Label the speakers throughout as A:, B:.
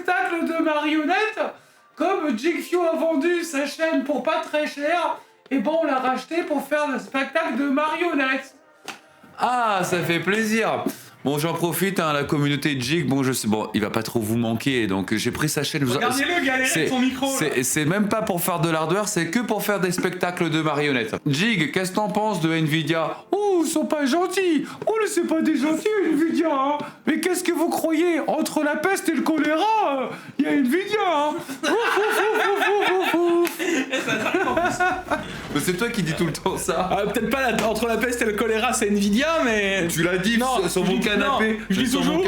A: spectacle de marionnettes. Comme Jigfio a vendu sa chaîne pour pas très cher, et bon, on l'a racheté pour faire un spectacle de marionnettes.
B: Ah, ça fait plaisir. Bon, j'en profite, hein, la communauté Jig, bon, je sais, bon, il va pas trop vous manquer, donc j'ai pris sa chaîne.
A: Regardez-le galérer avec son micro.
B: C'est même pas pour faire de l'hardware, c'est que pour faire des spectacles de marionnettes. Jig, qu'est-ce que t'en penses de Nvidia? Oh, ils sont pas gentils. Oh, c'est pas des gentils, Nvidia, hein. Mais qu'est-ce que vous croyez? Entre la peste et le choléra, il y a Nvidia, hein. Mais c'est toi qui dis tout le temps ça.
C: Peut-être pas entre la peste et le choléra, c'est Nvidia, mais...
B: Tu l'as dit sur mon canapé.
C: Je dis toujours,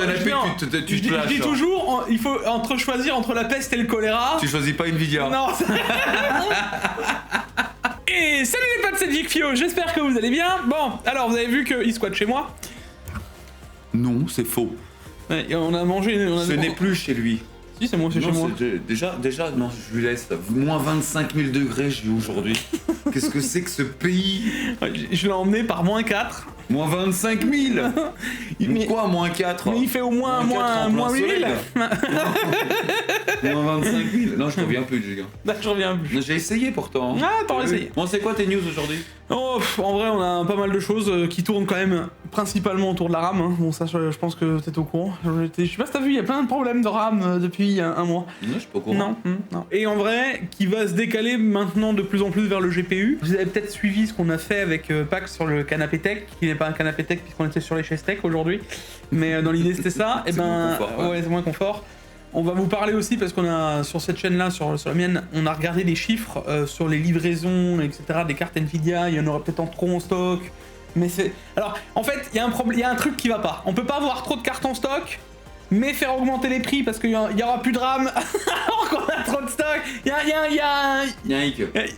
B: tu te
C: je dis toujours, il faut choisir entre la peste et le choléra.
B: Tu choisis pas Nvidia.
C: Non. Et salut les potes, c'est Jigfio, j'espère que vous allez bien. Bon, alors vous avez vu qu'il squatte chez moi.
B: Non, c'est faux.
C: Ouais, on a mangé...
B: Ce n'est plus chez lui.
C: Si, c'est moi, c'est chez moi.
B: Déjà, non, je lui laisse. Moins 25 000 degrés, j'ai eu aujourd'hui. Qu'est-ce que c'est que ce pays?
C: Je l'ai emmené par moins 4.
B: Moins 25 000. Mais quoi, moins 4?
C: Mais il fait au moins, moins 8 000.
B: Moins 25 000. Non, je reviens plus, Jig.
C: Bah, je reviens plus.
B: J'ai essayé pourtant.
C: Ah, t'aurais essayé.
B: Bon, c'est quoi tes news aujourd'hui?
C: Oh, en vrai, on a pas mal de choses qui tournent quand même principalement autour de la RAM. Hein. Bon, ça, je pense que t'es au courant. Je sais pas si t'as vu, il y a plein de problèmes de RAM depuis un mois.
B: Non, je suis pas au courant.
C: Non. Et en vrai, qui va se décaler maintenant de plus en plus vers le GPU. Vous avez peut-être suivi ce qu'on a fait avec Pax sur le canapé tech, qui n'est pas un canapé tech puisqu'on était sur les chaises tech aujourd'hui. Mais dans l'idée, c'était ça. Et ben, ouais, c'est moins confort. On va vous parler aussi parce qu'on a sur cette chaîne-là, sur la mienne, on a regardé les chiffres sur les livraisons, etc. des cartes Nvidia. Il y en aurait peut-être en trop en stock. Mais c'est... Alors, en fait, il y a un problème, il y a un truc qui va pas. On peut pas avoir trop de cartes en stock, mais faire augmenter les prix parce qu'il y aura plus de RAM alors qu'on a trop de stock. Il y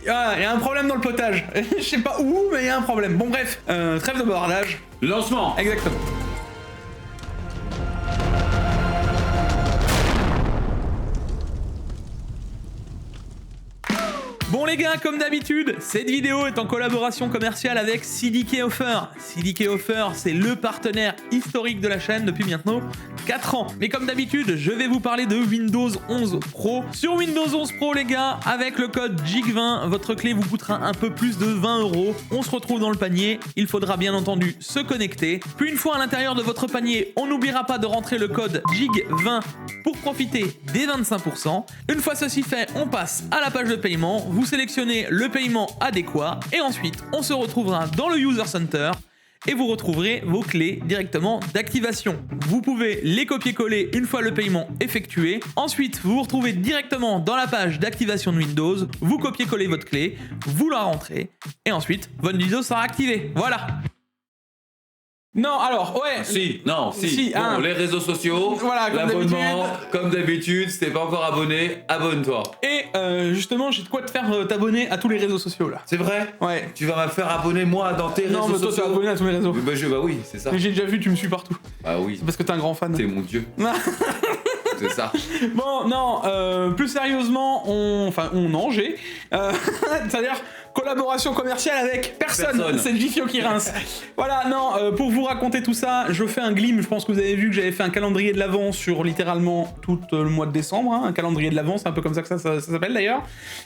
C: a un problème dans le potage. Je sais pas où, mais il y a un problème. Bon bref, trêve de bavardage.
B: Lancement.
C: Exactement. Bon les gars, comme d'habitude, cette vidéo est en collaboration commerciale avec CDK Offer. CDK Offer, c'est le partenaire historique de la chaîne depuis maintenant 4 ans. Mais comme d'habitude, je vais vous parler de Windows 11 Pro. Sur Windows 11 Pro les gars, avec le code JIG20, votre clé vous coûtera un peu plus de 20 €. On se retrouve dans le panier, il faudra bien entendu se connecter. Puis une fois à l'intérieur de votre panier, on n'oubliera pas de rentrer le code JIG20 pour profiter des 25%. Une fois ceci fait, on passe à la page de paiement. Vous sélectionnez le paiement adéquat et ensuite on se retrouvera dans le User Center et vous retrouverez vos clés directement d'activation. Vous pouvez les copier-coller une fois le paiement effectué. Ensuite, vous vous retrouvez directement dans la page d'activation de Windows, vous copiez-collez votre clé, vous la rentrez et ensuite votre Windows sera activé. Voilà. Non, alors, ouais.
B: Si, bon,
C: hein.
B: les réseaux sociaux,
C: voilà,
B: l'abonnement, comme d'habitude, si t'es pas encore abonné, abonne-toi.
C: Et justement, j'ai de quoi te faire t'abonner à tous les réseaux sociaux là.
B: C'est vrai?
C: Ouais.
B: Tu vas me faire abonner moi dans tes réseaux
C: Non, mais toi
B: sociaux?
C: t'es abonné à tous mes réseaux.
B: Bah oui, c'est ça.
C: Mais j'ai déjà vu, tu me suis partout.
B: Ah oui.
C: C'est parce que t'es un grand fan.
B: T'es mon dieu. C'est ça.
C: Bon, non, plus sérieusement, j'ai. C'est-à-dire collaboration commerciale avec personne. C'est Jigfio qui rince. Voilà, non, pour vous raconter tout ça, je fais un glim. Je pense que vous avez vu que j'avais fait un calendrier de l'Avent sur littéralement tout le mois de décembre. Hein, un calendrier de l'Avent, c'est un peu comme ça que ça s'appelle d'ailleurs.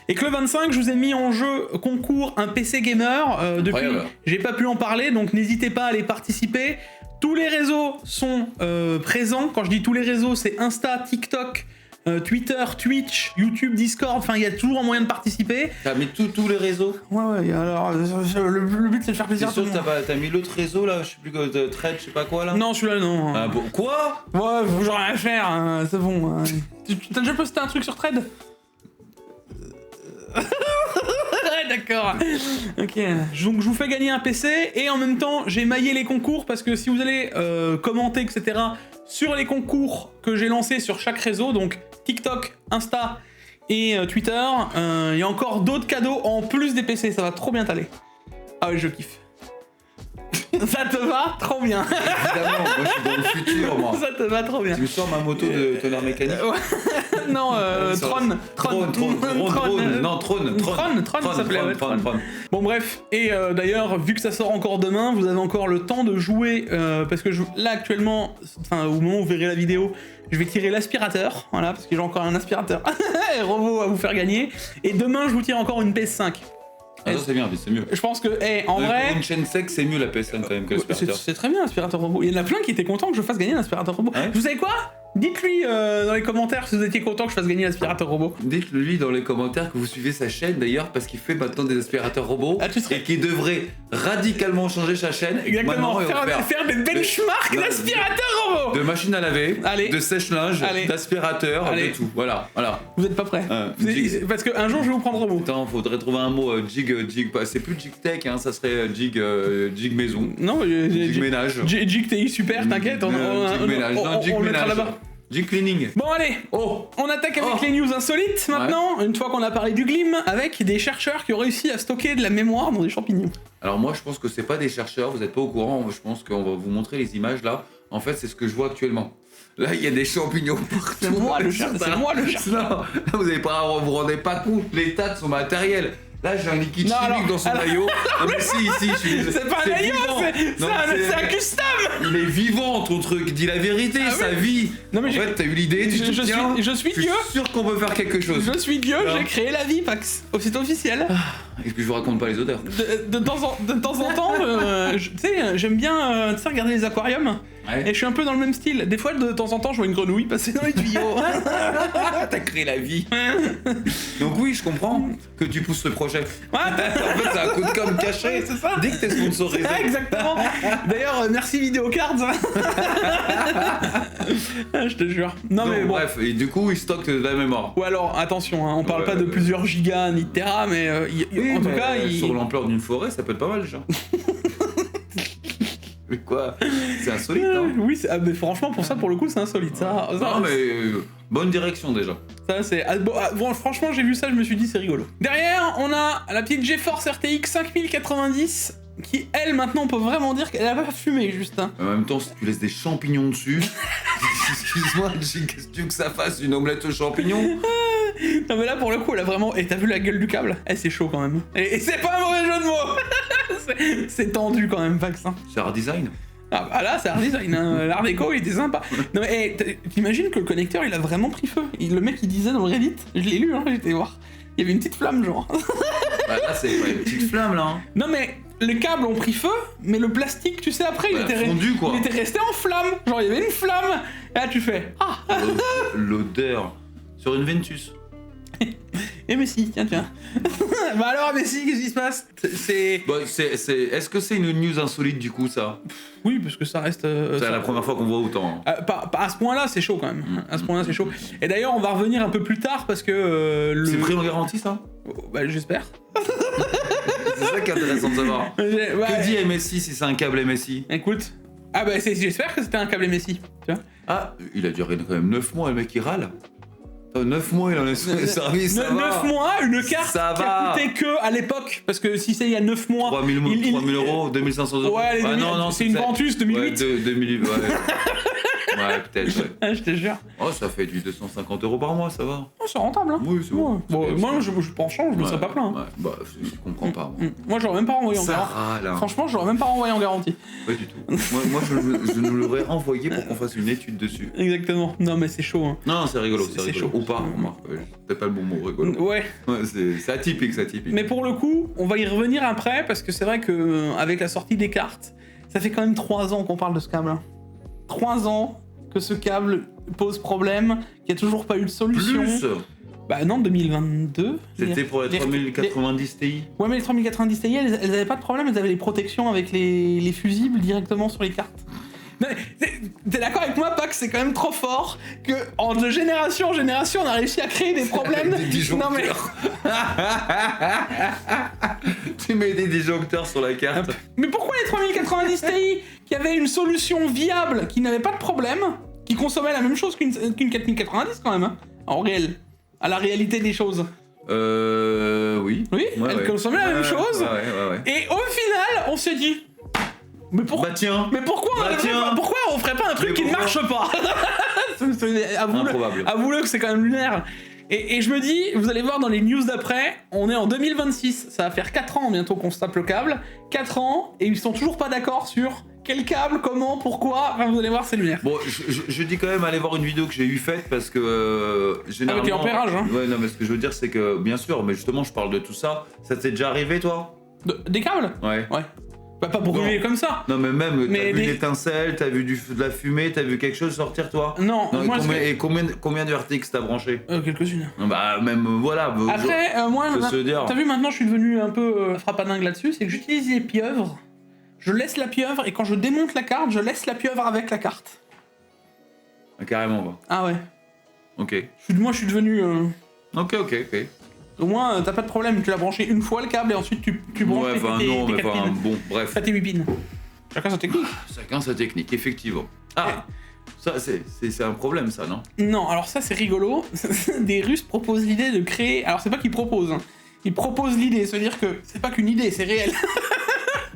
C: Et que le 25, je vous ai mis en jeu concours un PC gamer. Depuis, j'ai pas pu en parler, donc n'hésitez pas à aller participer. Tous les réseaux sont présents. Quand je dis tous les réseaux, c'est Insta, TikTok, Twitter, Twitch, YouTube, Discord. Enfin, il y a toujours un moyen de participer.
B: T'as mis tous les réseaux?
C: Ouais. Alors, le but, c'est de faire plaisir à tout le monde.
B: T'as mis l'autre réseau là, je sais plus quoi, Thread, je sais pas quoi là?
C: Non, celui-là, non.
B: Ah bon, quoi?
C: Ouais, j'aurais rien à faire, hein, c'est bon. T'as déjà posté un truc sur Thread? Ouais, d'accord. Ok, donc je vous fais gagner un PC et en même temps j'ai maillé les concours parce que si vous allez commenter etc sur les concours que j'ai lancés sur chaque réseau, donc TikTok, Insta et Twitter, il y a encore d'autres cadeaux en plus des PC, ça va trop bien t'aller. Ah oui, je kiffe. Ça te va trop bien.
B: Évidemment, moi je suis dans le futur, moi.
C: Ça te va trop bien.
B: Tu me sors ma moto de tonnerre mécanique?
C: Non, Tron. Tron, ça s'appelait.
B: Tron.
C: Bon bref, et d'ailleurs, vu que ça sort encore demain, vous avez encore le temps de jouer, parce que là actuellement, enfin au moment où vous verrez la vidéo, je vais tirer l'aspirateur, voilà, parce que j'ai encore un aspirateur robot à vous faire gagner, et demain je vous tire encore une PS5.
B: Ah ça c'est bien, c'est mieux.
C: Je pense que, en vrai...
B: Pour une chaîne sec, c'est mieux la PS5 quand même que l'aspirateur.
C: C'est très bien l'aspirateur robot. Il y en a plein qui étaient contents que je fasse gagner l'aspirateur robot.
B: Ouais.
C: Vous savez quoi? Dites-lui dans les commentaires si vous étiez content que je fasse gagner l'aspirateur robot.
B: Dites-lui dans les commentaires que vous suivez sa chaîne d'ailleurs parce qu'il fait maintenant des aspirateurs robots et qu'il devrait radicalement changer sa chaîne.
C: Exactement, faire des benchmarks d'aspirateurs robots.
B: De machines à laver, de sèche-linge, d'aspirateurs, de tout. Voilà.
C: Vous êtes pas prêts parce qu'un jour je vais vous prendre robot.
B: Attends, faudrait trouver un mot jig, c'est plus jig tech, hein, ça serait jig maison.
C: Non,
B: jig ménage.
C: Jig TI super, t'inquiète, on le mettra là-bas.
B: Jig cleaning.
C: Bon allez, on attaque avec les news insolites maintenant, une fois qu'on a parlé du Glim, avec des chercheurs qui ont réussi à stocker de la mémoire dans des champignons.
B: Alors moi je pense que c'est pas des chercheurs, vous êtes pas au courant, je pense qu'on va vous montrer les images là. En fait c'est ce que je vois actuellement. Là il y a des champignons partout.
C: C'est moi le chercheur.
B: Non, là vous rendez pas compte l'état de son matériel. Là j'ai un liquide chimique dans son maillot. Non mais si,
C: c'est pas un maillot, c'est un custom.
B: Il est vivant ton truc, dis la vérité, ça vit. Non mais en fait t'as eu l'idée,
C: je suis Dieu.
B: Je suis sûr qu'on peut faire quelque chose.
C: Je suis Dieu, j'ai créé la vie, Pax. C'est officiel.
B: Et puis je vous raconte pas les odeurs.
C: De temps en temps, tu sais, j'aime bien regarder les aquariums. Ouais. Et je suis un peu dans le même style. Des fois, de temps en temps, je vois une grenouille passer dans les tuyaux.
B: T'as créé la vie. Donc oui, je comprends que tu pousses ce projet.
C: Ouais.
B: En fait, c'est un coup de com' caché.
C: C'est ça.
B: Dès que t'es sponsorisé.
C: Ouais, exactement. D'ailleurs, merci Videocards. Je te jure. Non
B: donc,
C: mais bon.
B: Bref, et du coup, ils stockent de la mémoire.
C: Ou alors, attention, hein, on parle pas de plusieurs gigas ni de terra, mais en tout cas,
B: sur l'ampleur d'une forêt, ça peut être pas mal déjà. Mais quoi? C'est insolite, hein?
C: Oui, mais franchement, pour ça, pour le coup, c'est insolite. Ça,
B: non, mais bonne direction déjà.
C: Ça, c'est. Bon, franchement, j'ai vu ça, je me suis dit, c'est rigolo. Derrière, on a la petite GeForce RTX 5090 qui, elle, maintenant, on peut vraiment dire qu'elle a pas fumé, juste. Hein.
B: En même temps, si tu laisses des champignons dessus, excuse-moi, qu'est-ce que tu veux que ça fasse? Une omelette aux champignons?
C: Non, mais là, pour le coup, elle a vraiment. Et t'as vu la gueule du câble? C'est chaud quand même. Et c'est pas un mauvais jeu de mots. C'est tendu quand même, Pax. Hein.
B: C'est art design.
C: Ah bah là, c'est art design. Hein. L'art déco, il était sympa. Non, mais t'imagines que le connecteur, il a vraiment pris feu. Le mec, il disait dans le Reddit, je l'ai lu, hein, j'étais voir. Il y avait une petite flamme, genre.
B: Bah là, c'est pas une petite flamme, là. Hein.
C: Non, mais les câbles ont pris feu, mais le plastique, tu sais, après, il était
B: fondu, quoi.
C: Il était resté en flamme. Genre, il y avait une flamme. Et là, tu fais. Ah.
B: L'odeur. Sur une Ventus.
C: Eh mais si, tiens. Bah alors, mais si, qu'est-ce qui se passe?
B: Bon, est-ce que c'est une news insolite du coup ça?
C: Oui, parce que ça reste...
B: c'est la première fois qu'on voit autant. Hein.
C: À ce point-là, c'est chaud quand même. À ce point-là, c'est chaud. Et d'ailleurs, on va revenir un peu plus tard parce que...
B: C'est pris en garantie ça?
C: Bah j'espère.
B: C'est ça qui est intéressant de savoir. Que dit MSI si c'est un câble MSI?
C: Écoute... Ah bah j'espère que c'était un câble MSI. Tu vois?
B: Ah, il a duré quand même 9 mois le mec il râle. 9 mois il en est sur les services, ça
C: 9 mois, une carte qui a coûté que à l'époque, parce que si c'est il y a 9 mois...
B: 3000 euros, 2500 euros.
C: Ouais, non, c'est une Ventus 2008.
B: Ouais, 2008, ouais. Ouais, peut-être, ouais.
C: Ah, je te jure.
B: Oh, ça fait du 250 euros par mois, ça va.
C: Oh, c'est rentable, hein.
B: Oui, c'est bon.
C: Bon, moi, je en change, je me serais pas plaint.
B: Ouais, bah, je comprends pas.
C: Moi, j'aurais même pas renvoyé en garantie. Franchement, j'aurais même pas renvoyé en garantie.
B: Pas du tout. Moi, je nous l'aurais renvoyé pour qu'on fasse une étude dessus.
C: Exactement. Non, mais c'est chaud, hein.
B: Non, c'est rigolo, c'est rigolo.
C: Chaud.
B: Ou pas, remarque. C'est pas le bon mot, rigolo.
C: Ouais.
B: C'est atypique, c'est atypique.
C: Mais pour le coup, on va y revenir après, parce que c'est vrai que avec la sortie des cartes, ça fait quand même 3 ans qu'on parle de ce câble. 3 ans que ce câble pose problème, qu'il n'y a toujours pas eu de solution.
B: Plus.
C: Bah non, 2022.
B: C'était pour les 3090 Ti.
C: Ouais, mais les 3090 Ti, elles avaient pas de problème, elles avaient les protections avec les fusibles directement sur les cartes. T'es d'accord avec moi, Pax, c'est quand même trop fort que de génération en génération, on a réussi à créer des problèmes.
B: Des disjoncteurs. Non, mais... tu mets des disjoncteurs sur la carte.
C: Mais pourquoi les 3090 Ti qui avaient une solution viable, qui n'avait pas de problème, qui consommait la même chose qu'une 4090 quand même, hein, en réel, à la réalité des choses.
B: Oui.
C: Oui, elle consommait la même chose.
B: Ouais.
C: Et au final, on s'est dit... Mais pourquoi
B: Bah tiens.
C: Mais pourquoi pourquoi on ferait pas un truc qui ne marche pas? Avoue-le que c'est quand même lunaire. Et je me dis, vous allez voir dans les news d'après, on est en 2026, ça va faire 4 ans bientôt qu'on se tape le câble, 4 ans, et ils sont toujours pas d'accord sur quel câble, comment, pourquoi, enfin vous allez voir, c'est lunaire.
B: Bon, je dis quand même, allez voir une vidéo que j'ai eu faite parce que généralement...
C: Avec l'ampérage, hein.
B: Ouais, non, mais ce que je veux dire, c'est que, bien sûr, mais justement, je parle de tout ça. Ça t'est déjà arrivé, toi?
C: Des câbles?
B: Ouais.
C: Ouais. Bah pas brûler comme ça.
B: Non, mais même,
C: Mais
B: t'as vu l'étincelle, t'as vu de la fumée, t'as vu quelque chose sortir, toi?
C: Non, moi
B: et combien de RTX t'as branché?
C: quelques-unes.
B: Bah, même, voilà.
C: Après, moi, t'as vu, maintenant, je suis devenu un peu frappadingue là-dessus, c'est que j'utilise les pieuvres, je laisse la pieuvre, et quand je démonte la carte, je laisse la pieuvre avec la carte.
B: Ah, carrément, bah.
C: Ah ouais.
B: Ok.
C: Moi, je suis devenu...
B: Ok.
C: Au moins, t'as pas de problème, tu l'as branché une fois le câble, et ensuite tu branches tes 4 pins.
B: Bon, bref.
C: T'as tes 8 pins. Chacun sa technique.
B: Chacun sa technique, effectivement. Ah, ça, c'est un problème, ça, non?
C: Non, alors ça, c'est rigolo. Des Russes proposent l'idée de créer... Alors, c'est pas qu'ils proposent, hein. Ils proposent l'idée, c'est-à-dire que c'est pas qu'une idée, c'est réel.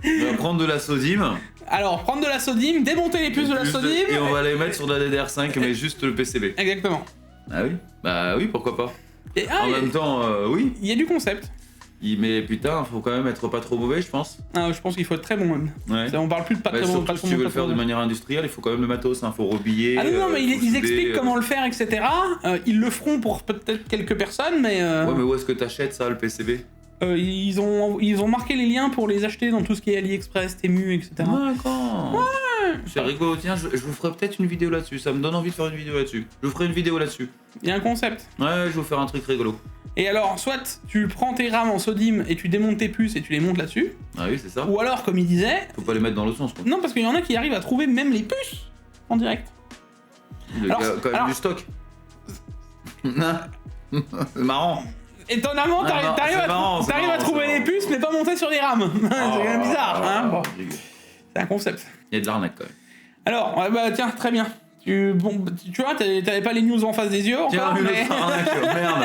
B: On va prendre de la sodime.
C: Alors, prendre de la sodime, démonter les puces de la sodime...
B: Et on va les mettre sur de la DDR5, mais juste le PCB.
C: Exactement.
B: Ah oui? Bah oui, pourquoi pas.
C: Et,
B: en même temps, oui.
C: Il y a du concept.
B: Mais putain, faut quand même être pas trop mauvais, je pense.
C: Ah, je pense qu'il faut être très bon même.
B: Ouais.
C: On parle plus de pas très bon.
B: Surtout si tu veux le faire de manière industrielle, il faut quand même le matos, hein. Faut rebiller.
C: Ah non, mais ils expliquent comment le faire, etc. Ils le feront pour peut-être quelques personnes, mais...
B: Ouais, mais où est-ce que t'achètes ça, le PCB?
C: Ils ont marqué les liens pour les acheter dans tout ce qui est AliExpress, Temu, etc.
B: D'accord. Ouais. C'est rigolo. Tiens, je vous ferai peut-être une vidéo là-dessus. Ça me donne envie de faire une vidéo là-dessus. Je vous ferai une vidéo là-dessus.
C: Il y a un concept.
B: Ouais, je vais vous faire un truc rigolo.
C: Et alors, soit tu prends tes rames en sodime et tu démontes tes puces et tu les montes là-dessus.
B: Ah oui, c'est ça.
C: Ou alors, comme il disait...
B: Faut pas les mettre dans l'autre sens, quoi.
C: Non, parce qu'il y en a qui arrivent à trouver même les puces en direct.
B: Il y a quand même du stock. C'est marrant.
C: Étonnamment, t'arrives à trouver les puces, mais pas monter sur des rames. C'est quand même bizarre, hein. Bon. C'est un concept.
B: Il y a de l'arnaque, quand même.
C: Alors, bah tiens, très bien. Tu vois, t'avais pas les news en face des yeux encore, mais...
B: Merde.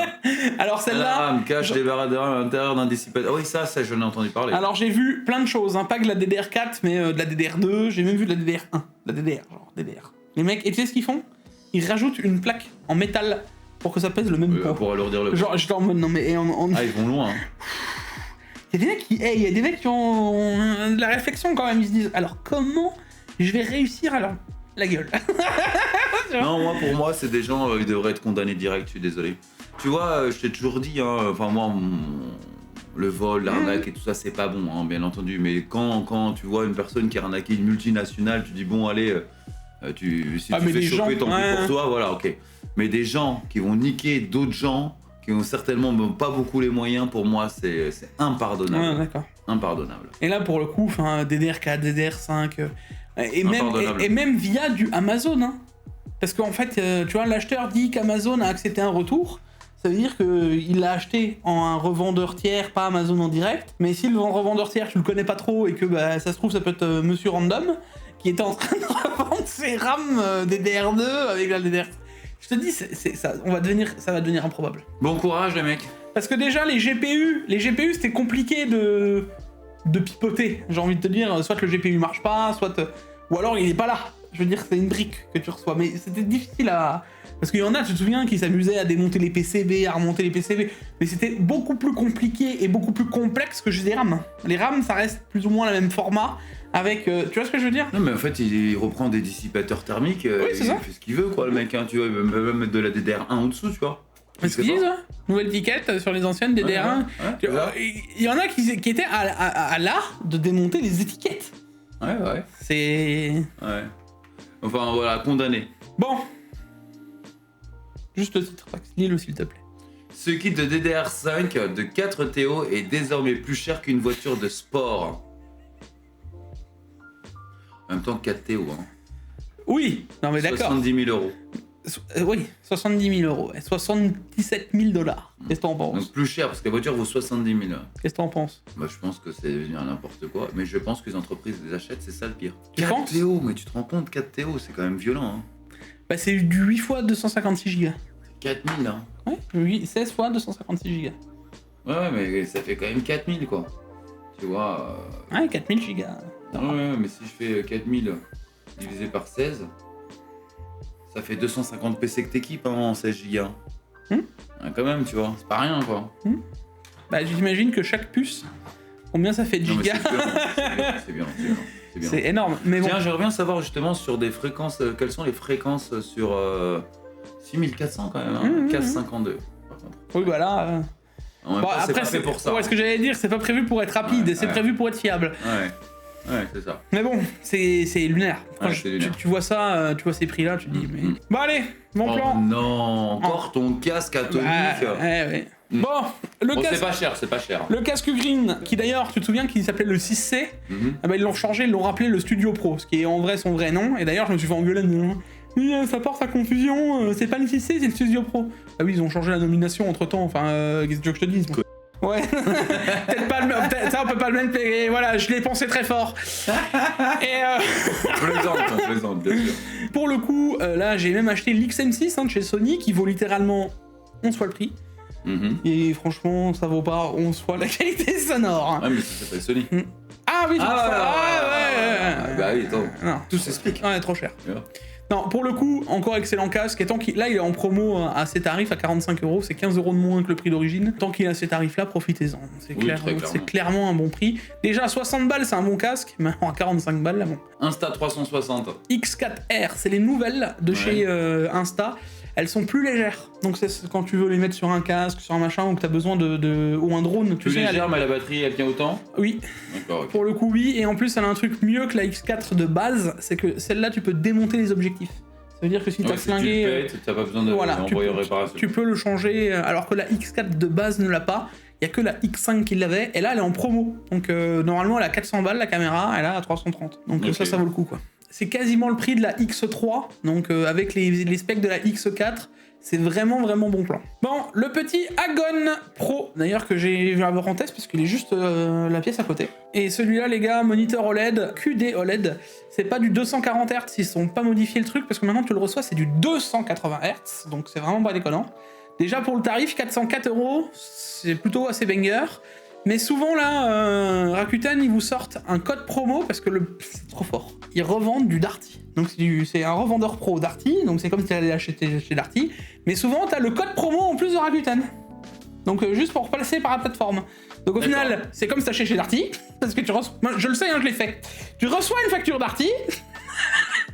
C: Alors celle-là...
B: La rame cache des barres à l'intérieur d'un dissipateur. Ah oui, ça, j'en ai entendu parler.
C: Alors j'ai vu plein de choses, hein, pas que de la DDR4, mais de la DDR2, j'ai même vu de la DDR1. La DDR, genre DDR. Les mecs, et tu sais ce qu'ils font? Ils rajoutent une plaque en métal pour que ça pèse le même poids.
B: Pour alourdir le poids.
C: Genre, j'étais en mode, non mais...
B: Ah, ils vont loin, hein.
C: Il y a des mecs qui ont de la réflexion quand même, ils se disent, alors comment je vais réussir à leur... la gueule.
B: Non, pour moi, c'est des gens, ils devraient être condamnés direct, je suis désolé. Tu vois, je t'ai toujours dit, hein, enfin moi, le vol, l'arnaque et tout ça, c'est pas bon, hein, bien entendu. Mais quand tu vois une personne qui a arnaqué une multinationale, tu dis, bon, allez, si tu fais choper, tant pis pour toi, voilà, ok. Mais des gens qui vont niquer d'autres gens, qui ont certainement pas beaucoup les moyens, pour moi, c'est impardonnable.
C: Ouais, d'accord.
B: Impardonnable.
C: Et là, pour le coup, DDR4, DDR5... Et même via du Amazon, hein. Parce qu'en fait, tu vois, l'acheteur dit qu'Amazon a accepté un retour, ça veut dire qu'il l'a acheté en un revendeur tiers, pas Amazon en direct, mais si le revendeur tiers, tu le connais pas trop et que bah, ça se trouve, ça peut être Monsieur Random, qui était en train de revendre ses RAM DDR2 avec la DDR... Je te dis, ça va devenir improbable.
B: Bon courage les mecs.
C: Parce que déjà, les GPU c'était compliqué de pipoter, j'ai envie de te dire, soit le GPU marche pas, soit... Ou alors il est pas là. Je veux dire, c'est une brique que tu reçois, mais c'était difficile à... Parce qu'il y en a, tu te souviens, qui s'amusaient à démonter les PCB, à remonter les PCB, mais c'était beaucoup plus compliqué et beaucoup plus complexe que juste des RAM. Les RAM, ça reste plus ou moins le même format, avec... tu vois ce que je veux dire?
B: Non mais en fait, il reprend des dissipateurs thermiques,
C: oui,
B: il fait ce qu'il veut, quoi, le mec, hein, tu vois, il peut même mettre de la DDR1 au-dessous, tu vois.
C: C'est ce qu'ils disent, hein. Nouvelle étiquette sur les anciennes DDR1. Il y en a qui étaient à l'art de démonter les étiquettes.
B: Ouais.
C: C'est...
B: Ouais. Enfin, voilà, condamné.
C: Bon. Juste le titre, Pax. Lis-le, s'il te plaît.
B: Ce kit de DDR5 de 4 TO est désormais plus cher qu'une voiture de sport. En même temps, 4 TO, hein.
C: Oui, non mais d'accord.
B: 70 000 euros.
C: Oui, 70 000 euros. 77 000 $. Qu'est-ce que t'en penses?
B: Donc plus cher, parce que la voiture vaut 70 000.
C: Qu'est-ce que t'en penses?
B: Bah, je pense que c'est devenu n'importe quoi. Mais je pense que les entreprises les achètent, c'est ça le pire.
C: Tu
B: 4
C: penses?
B: TO, mais tu te rends compte, 4 TO, c'est quand même violent. Hein.
C: Bah, c'est du 8 fois 256 Go.
B: 4000, hein.
C: Ouais, 16 fois 256 Go.
B: Ouais, mais ça fait quand même 4000, quoi. Tu vois.
C: Ouais, 4000 Go.
B: Ouais, mais si je fais 4000 divisé par 16, ça fait 250 PC que t'équipes en 16 Go. Ouais, quand même, tu vois, c'est pas rien quoi.
C: Bah, j'imagine que chaque puce, combien ça fait de
B: Non, mais
C: gigas?
B: c'est bien.
C: C'est énorme, mais bon.
B: Tiens, j'aimerais bien savoir justement sur des fréquences, quelles sont les fréquences sur 6400 quand même, hein, 1552 par contre.
C: Oui, bah là.
B: En même
C: Bon,
B: temps, c'est
C: après,
B: pas fait pour ça.
C: Ouais, ce que j'allais dire, c'est pas prévu pour être rapide, c'est prévu pour être fiable.
B: Ouais, c'est ça.
C: Mais bon, c'est lunaire. Quand
B: Ouais, c'est lunaire.
C: Tu vois ça, tu vois ces prix-là, tu te dis. Mais... Bon, allez, mon
B: Oh
C: plan.
B: non, encore ton casque atomique.
C: Ouais. Bon, le
B: Bon,
C: casque.
B: c'est pas cher.
C: Le casque green, qui d'ailleurs, tu te souviens qu'il s'appelait le 6C, ah bah, ils l'ont changé, ils l'ont rappelé le Studio Pro, ce qui est en vrai son vrai nom. Et d'ailleurs, je me suis fait engueuler en disant oui, ça porte à confusion, c'est pas le 6C, c'est le Studio Pro. Ah oui, ils ont changé la nomination entre temps, enfin, qu'est-ce que tu veux que je te dise moi. Ouais, peut-être pas le même, ça on peut pas le même, et voilà, je l'ai pensé très fort. Et
B: Plaisante, bien sûr.
C: pour le coup, là j'ai même acheté l'XM6 de chez Sony qui vaut littéralement 11 fois le prix. Et franchement, ça vaut pas 11 fois la qualité sonore.
B: Ouais, mais ça s'appelle Sony.
C: Ah oui,
B: ouais. Bah oui, attends.
C: Non.
B: Tout s'explique.
C: Ouais, trop cher.
B: Yeah.
C: Non, pour le coup, encore excellent casque. Et tant qu'il, là, il est en promo à ses tarifs à 45 €, c'est 15 € de moins que le prix d'origine. Tant qu'il a ces tarifs-là, profitez-en. C'est
B: Oui,
C: clair,
B: très clairement.
C: c'est clairement un bon prix. Déjà, à 60 balles, c'est un bon casque. Maintenant, à 45 balles, là, bon.
B: Insta 360.
C: X4R, c'est les nouvelles de chez Insta. Elles sont plus légères. Donc, c'est quand tu veux les mettre sur un casque, sur un machin, ou que tu as besoin ou un drone.
B: Plus légère, mais la batterie, elle tient autant.
C: Oui.
B: D'accord, ok.
C: Pour le coup, oui. Et en plus, elle a un truc mieux que la X4 de base, c'est que celle-là, tu peux démonter les objectifs. Ça veut dire que si t'as
B: Si
C: flingué...
B: tu le pètes, t'as pas besoin de l'envoyer en réparation.
C: Tu peux le changer, alors que la X4 de base ne l'a pas. Il y a que la X5 qui l'avait, et là, elle est en promo. Donc, normalement, elle a 400 balles, la caméra, elle a 330. Donc,
B: Ok.
C: ça vaut le coup, quoi. C'est quasiment le prix de la X3, donc avec les specs de la X4, c'est vraiment bon plan. Bon, le petit Agon Pro, d'ailleurs que j'ai vu avoir en test parce qu'il est juste la pièce à côté. Et celui-là, les gars, moniteur OLED, QD OLED, c'est pas du 240 Hz, ils sont pas modifié le truc parce que maintenant tu le reçois, c'est du 280 Hz, donc c'est vraiment pas déconnant. Déjà pour le tarif, 404 €, c'est plutôt assez banger. Mais souvent là, Rakuten, ils vous sortent un code promo parce que c'est trop fort. Ils revendent du Darty. Donc c'est un revendeur pro Darty, donc c'est comme si tu allais acheter chez Darty. Mais souvent, t'as le code promo en plus de Rakuten. Donc juste pour passer par la plateforme. Donc au final, c'est comme si t'achetais chez Darty, parce que tu reçois... Moi, je le sais, hein, je l'ai fait. Tu reçois une facture Darty,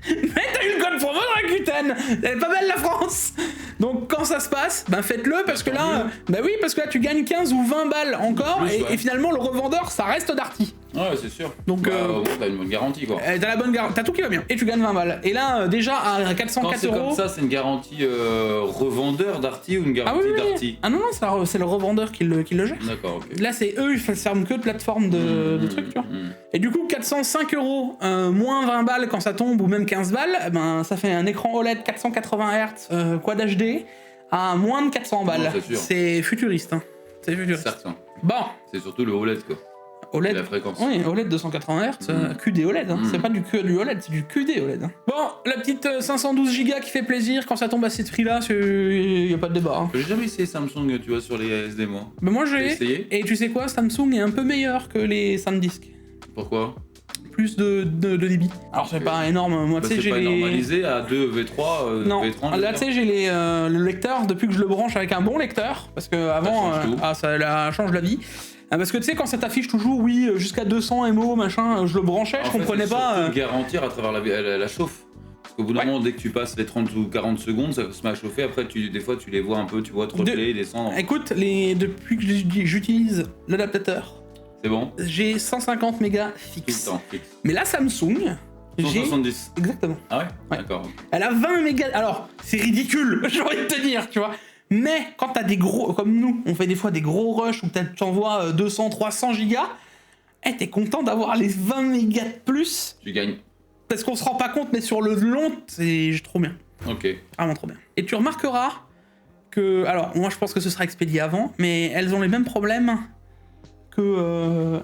C: mais t'as eu le code promo de Rakuten. Elle est pas belle la France. Donc quand ça se passe, ben faites-le parce que là, oui, parce que là tu gagnes 15 ou 20 balles encore et finalement le revendeur ça reste Darty.
B: Ouais, c'est sûr.
C: Donc
B: t'as une bonne garantie quoi.
C: T'as la bonne garantie, t'as tout qui va bien et tu gagnes 20 balles. Et là déjà à 404
B: Quand c'est
C: €.
B: comme ça, c'est une garantie revendeur Darty ou une garantie Darty?
C: Ah non, c'est le revendeur qui le gère.
B: D'accord, ok.
C: Là, c'est eux, ils ferment que de plateforme de trucs, tu vois. Et du coup, 405 €, moins 20 balles quand ça tombe, ou même 15 balles, ben, ça fait un écran OLED 480 Hz, Quad HD, à moins de 400 balles.
B: Non, c'est sûr.
C: C'est futuriste, hein. C'est futuriste.
B: Certain.
C: Bon,
B: C'est surtout le OLED quoi.
C: OLED.
B: La fréquence.
C: Oui, OLED 280 Hz, QD OLED, hein. C'est pas du OLED, c'est du QD OLED. Hein. Bon, la petite 512 Go qui fait plaisir, quand ça tombe à ce prix-là, y a pas de débat. Hein.
B: J'ai jamais essayé Samsung, tu vois, sur les SD moi.
C: Mais moi
B: T'as
C: j'ai
B: essayé?
C: et tu sais quoi, Samsung est un peu meilleur que les SanDisk.
B: Pourquoi?
C: Plus de débit. Alors c'est pas énorme, moi tu sais
B: C'est
C: j'ai
B: pas
C: les...
B: normalisé à 2 V3,
C: Non,
B: V30.
C: là tu sais j'ai le lecteur, depuis que je le branche avec un bon lecteur, parce que avant,
B: change tout.
C: ça change la vie. Parce que tu sais quand ça t'affiche toujours, oui, jusqu'à 200 MO, machin, je le branchais, je comprenais pas...
B: Garantir à travers la chauffe. Parce qu'au bout d'un moment, dès que tu passes les 30 ou 40 secondes, ça se met à chauffer. Après, des fois, tu les vois un peu, tu vois trotter, descendre.
C: Écoute, depuis que j'utilise l'adaptateur,
B: C'est bon?
C: j'ai 150 mégas
B: Tout
C: fixe.
B: le temps, fixe.
C: Mais la Samsung, j'ai...
B: 170.
C: Exactement.
B: Ah ouais?
C: Ouais.
B: D'accord.
C: Elle a 20 mégas. Alors, c'est ridicule, j'ai envie de te dire, tu vois. Mais quand t'as des gros, comme nous, on fait des fois des gros rushs où t'envoies 200, 300 gigas, t'es content d'avoir les 20 mégas de plus.
B: Tu gagnes.
C: Parce qu'on se rend pas compte, mais sur le long, c'est trop bien.
B: Ok.
C: Vraiment trop bien. Et tu remarqueras que, alors, moi je pense que ce sera expédié avant, mais elles ont les mêmes problèmes que...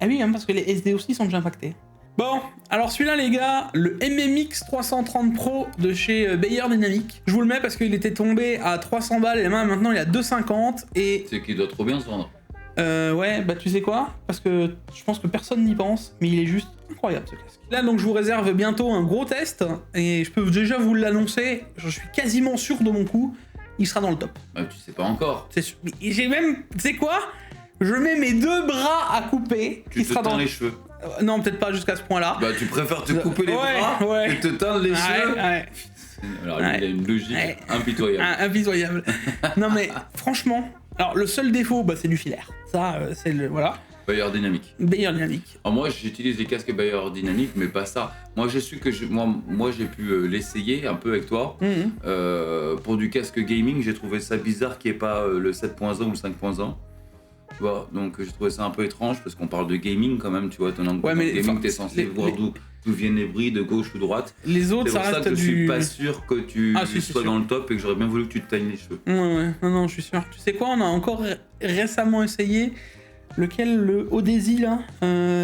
C: Ah oui, hein, parce que les SD aussi sont déjà impactés. Bon, alors celui-là les gars, le MMX 330 Pro de chez Bayer Dynamic. Je vous le mets parce qu'il était tombé à 300 balles et maintenant il est à 250 et...
B: C'est qu'il doit trop bien se vendre.
C: Ouais, bah tu sais quoi? Parce que je pense que personne n'y pense, mais il est juste incroyable ce casque. Là donc je vous réserve bientôt un gros test, et je peux déjà vous l'annoncer, je suis quasiment sûr de mon coup, il sera dans le top.
B: Bah, tu sais pas encore.
C: C'est sûr. Et j'ai même, tu sais quoi? Je mets mes 2 bras à couper,
B: Tu
C: il
B: te
C: sera
B: teins
C: dans...
B: les cheveux.
C: Non, peut-être pas jusqu'à ce point-là.
B: Bah tu préfères te couper les
C: Ouais,
B: bras
C: ouais.
B: et te teindre les cheveux.
C: Ouais.
B: Alors lui, il a une logique
C: Ouais.
B: impitoyable.
C: Impitoyable. Non mais franchement, alors le seul défaut, bah, c'est du filaire. Ça, c'est le... Voilà.
B: Bayer dynamique.
C: Bayer dynamique.
B: Alors moi j'utilise les casques Bayer dynamique, mais pas ça. Moi j'ai su que moi j'ai pu l'essayer un peu avec toi. Pour du casque gaming, j'ai trouvé ça bizarre qu'il n'y ait pas le 7.0 ou le 5.1. Tu vois, donc j'ai trouvé ça un peu étrange parce qu'on parle de gaming quand même, tu vois, ton angle gaming, t'es censé voir d'où viennent les bruits de gauche ou droite.
C: Les autres,
B: c'est pour ça que je suis pas sûr que tu sois dans le top et que j'aurais bien voulu que tu te teignes les cheveux.
C: Ouais, non, je suis sûr. Tu sais quoi, on a encore récemment essayé le Odesi là,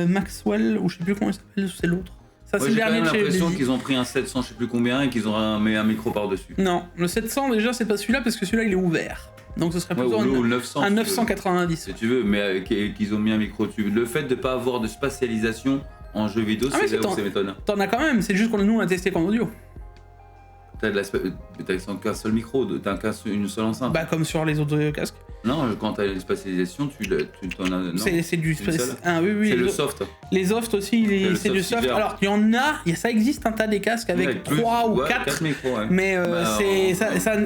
C: Maxwell, ou je sais plus comment il s'appelle, c'est l'autre. Ça, c'est le dernier de chez
B: J'ai l'impression
C: Odesi.
B: qu'ils ont pris un 700, je sais plus combien, et qu'ils ont mis un micro par-dessus.
C: Non, le 700 déjà, c'est pas celui-là parce que celui-là il est ouvert. Donc ce serait plutôt
B: ou le 900,
C: un 990.
B: Si tu veux, mais qu'ils ont mis un micro dessus. Le fait de pas avoir de spatialisation en jeu vidéo,
C: Ah
B: c'est
C: ouais,
B: là où ça m'étonne.
C: T'en as quand même, c'est juste qu'on nous on a testé qu'en audio.
B: T'as qu'un seul micro, t'as une seule enceinte.
C: Bah comme sur les autres casques.
B: Non, quand t'as une spatialisation, tu t'en as. Non,
C: c'est du
B: une seule.
C: Ah oui,
B: c'est le soft.
C: Les soft aussi, c'est du soft.
B: hiver.
C: Alors il y en a, ça existe un tas des casques avec 3 ou 4,
B: micros, ouais.
C: mais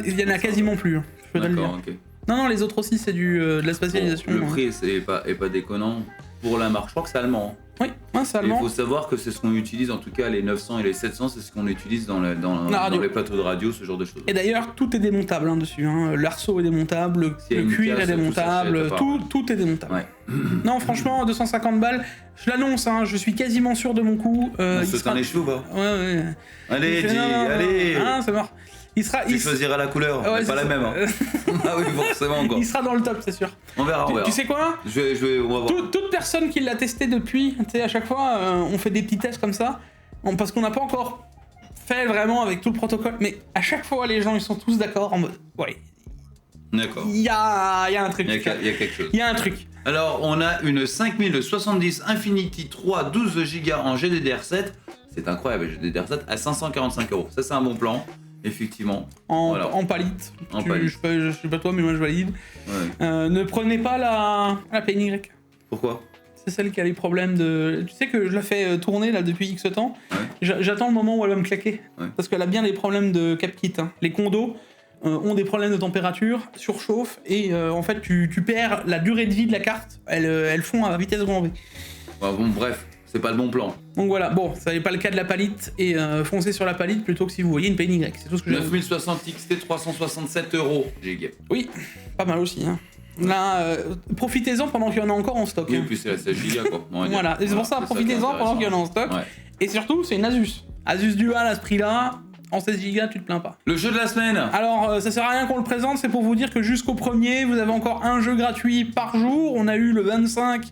C: il y en a quasiment plus. Je peux te le dire.
B: Ok.
C: Non, les autres aussi c'est de la spatialisation.
B: Le prix est pas déconnant pour la marque. Je crois que c'est allemand.
C: Oui, c'est
B: Il
C: allemand.
B: faut savoir que c'est ce qu'on utilise, en tout cas les 900 et les 700, c'est ce qu'on utilise dans les plateaux de radio, ce genre de choses.
C: Et d'ailleurs, tout est démontable dessus. L'arceau est démontable,
B: y a
C: le
B: une
C: cuir
B: casse,
C: est démontable, tout est démontable.
B: Ouais.
C: Non, franchement, 250 balles, je l'annonce, je suis quasiment sûr de mon coup.
B: On se teint les cheveux ou pas?
C: Ouais.
B: Allez, dis, allez.
C: Ah, c'est mort.
B: Tu choisiras la couleur,
C: Ouais,
B: mais pas la même. Ah oui, forcément quoi.
C: Il sera dans le top, c'est sûr.
B: On verra.
C: Tu sais quoi?
B: On va voir.
C: Toute personne qui l'a testé depuis, tu sais, à chaque fois, on fait des petits tests comme ça, parce qu'on n'a pas encore fait vraiment avec tout le protocole, mais à chaque fois, les gens, ils sont tous d'accord en mode, ouais.
B: D'accord.
C: Il y a un truc.
B: Il y a quelque chose.
C: Il y a un truc.
B: Alors, on a une 5070 Infinity 3 12 Go en GDDR7. C'est incroyable, GDDR7 à 545 €. Ça, c'est un bon plan. Effectivement.
C: En palite. Je sais pas toi, mais moi je valide. Ouais. Ne prenez pas la PNY.
B: Pourquoi?
C: C'est celle qui a les problèmes de... Tu sais que je la fais tourner là depuis X temps. Ouais. J'attends le moment où elle va me claquer. Ouais. Parce qu'elle a bien les problèmes de cap kit. Les condos ont des problèmes de température, surchauffent, et en fait tu perds la durée de vie de la carte. Elles font à vitesse grand V.
B: Bon, bref. C'est pas le bon plan.
C: Donc voilà, bon, ça n'est pas le cas de la palite, et foncez sur la palite plutôt que si vous voyez une PNY, c'est tout ce que j'ai.
B: 9060 XT 367 €. Giga.
C: Oui, pas mal aussi. Là, profitez-en pendant qu'il y en a encore en stock.
B: Oui, puis c'est la 16 Go quoi.
C: Voilà, et c'est pour ça, profitez-en pendant qu'il y en a en stock. Ouais. Et surtout, c'est une Asus. Asus Dual à ce prix-là, en 16 Go, tu te plains pas.
B: Le jeu de la semaine.
C: Alors, ça sert à rien qu'on le présente, c'est pour vous dire que jusqu'au 1er, vous avez encore un jeu gratuit par jour. On a eu le 25.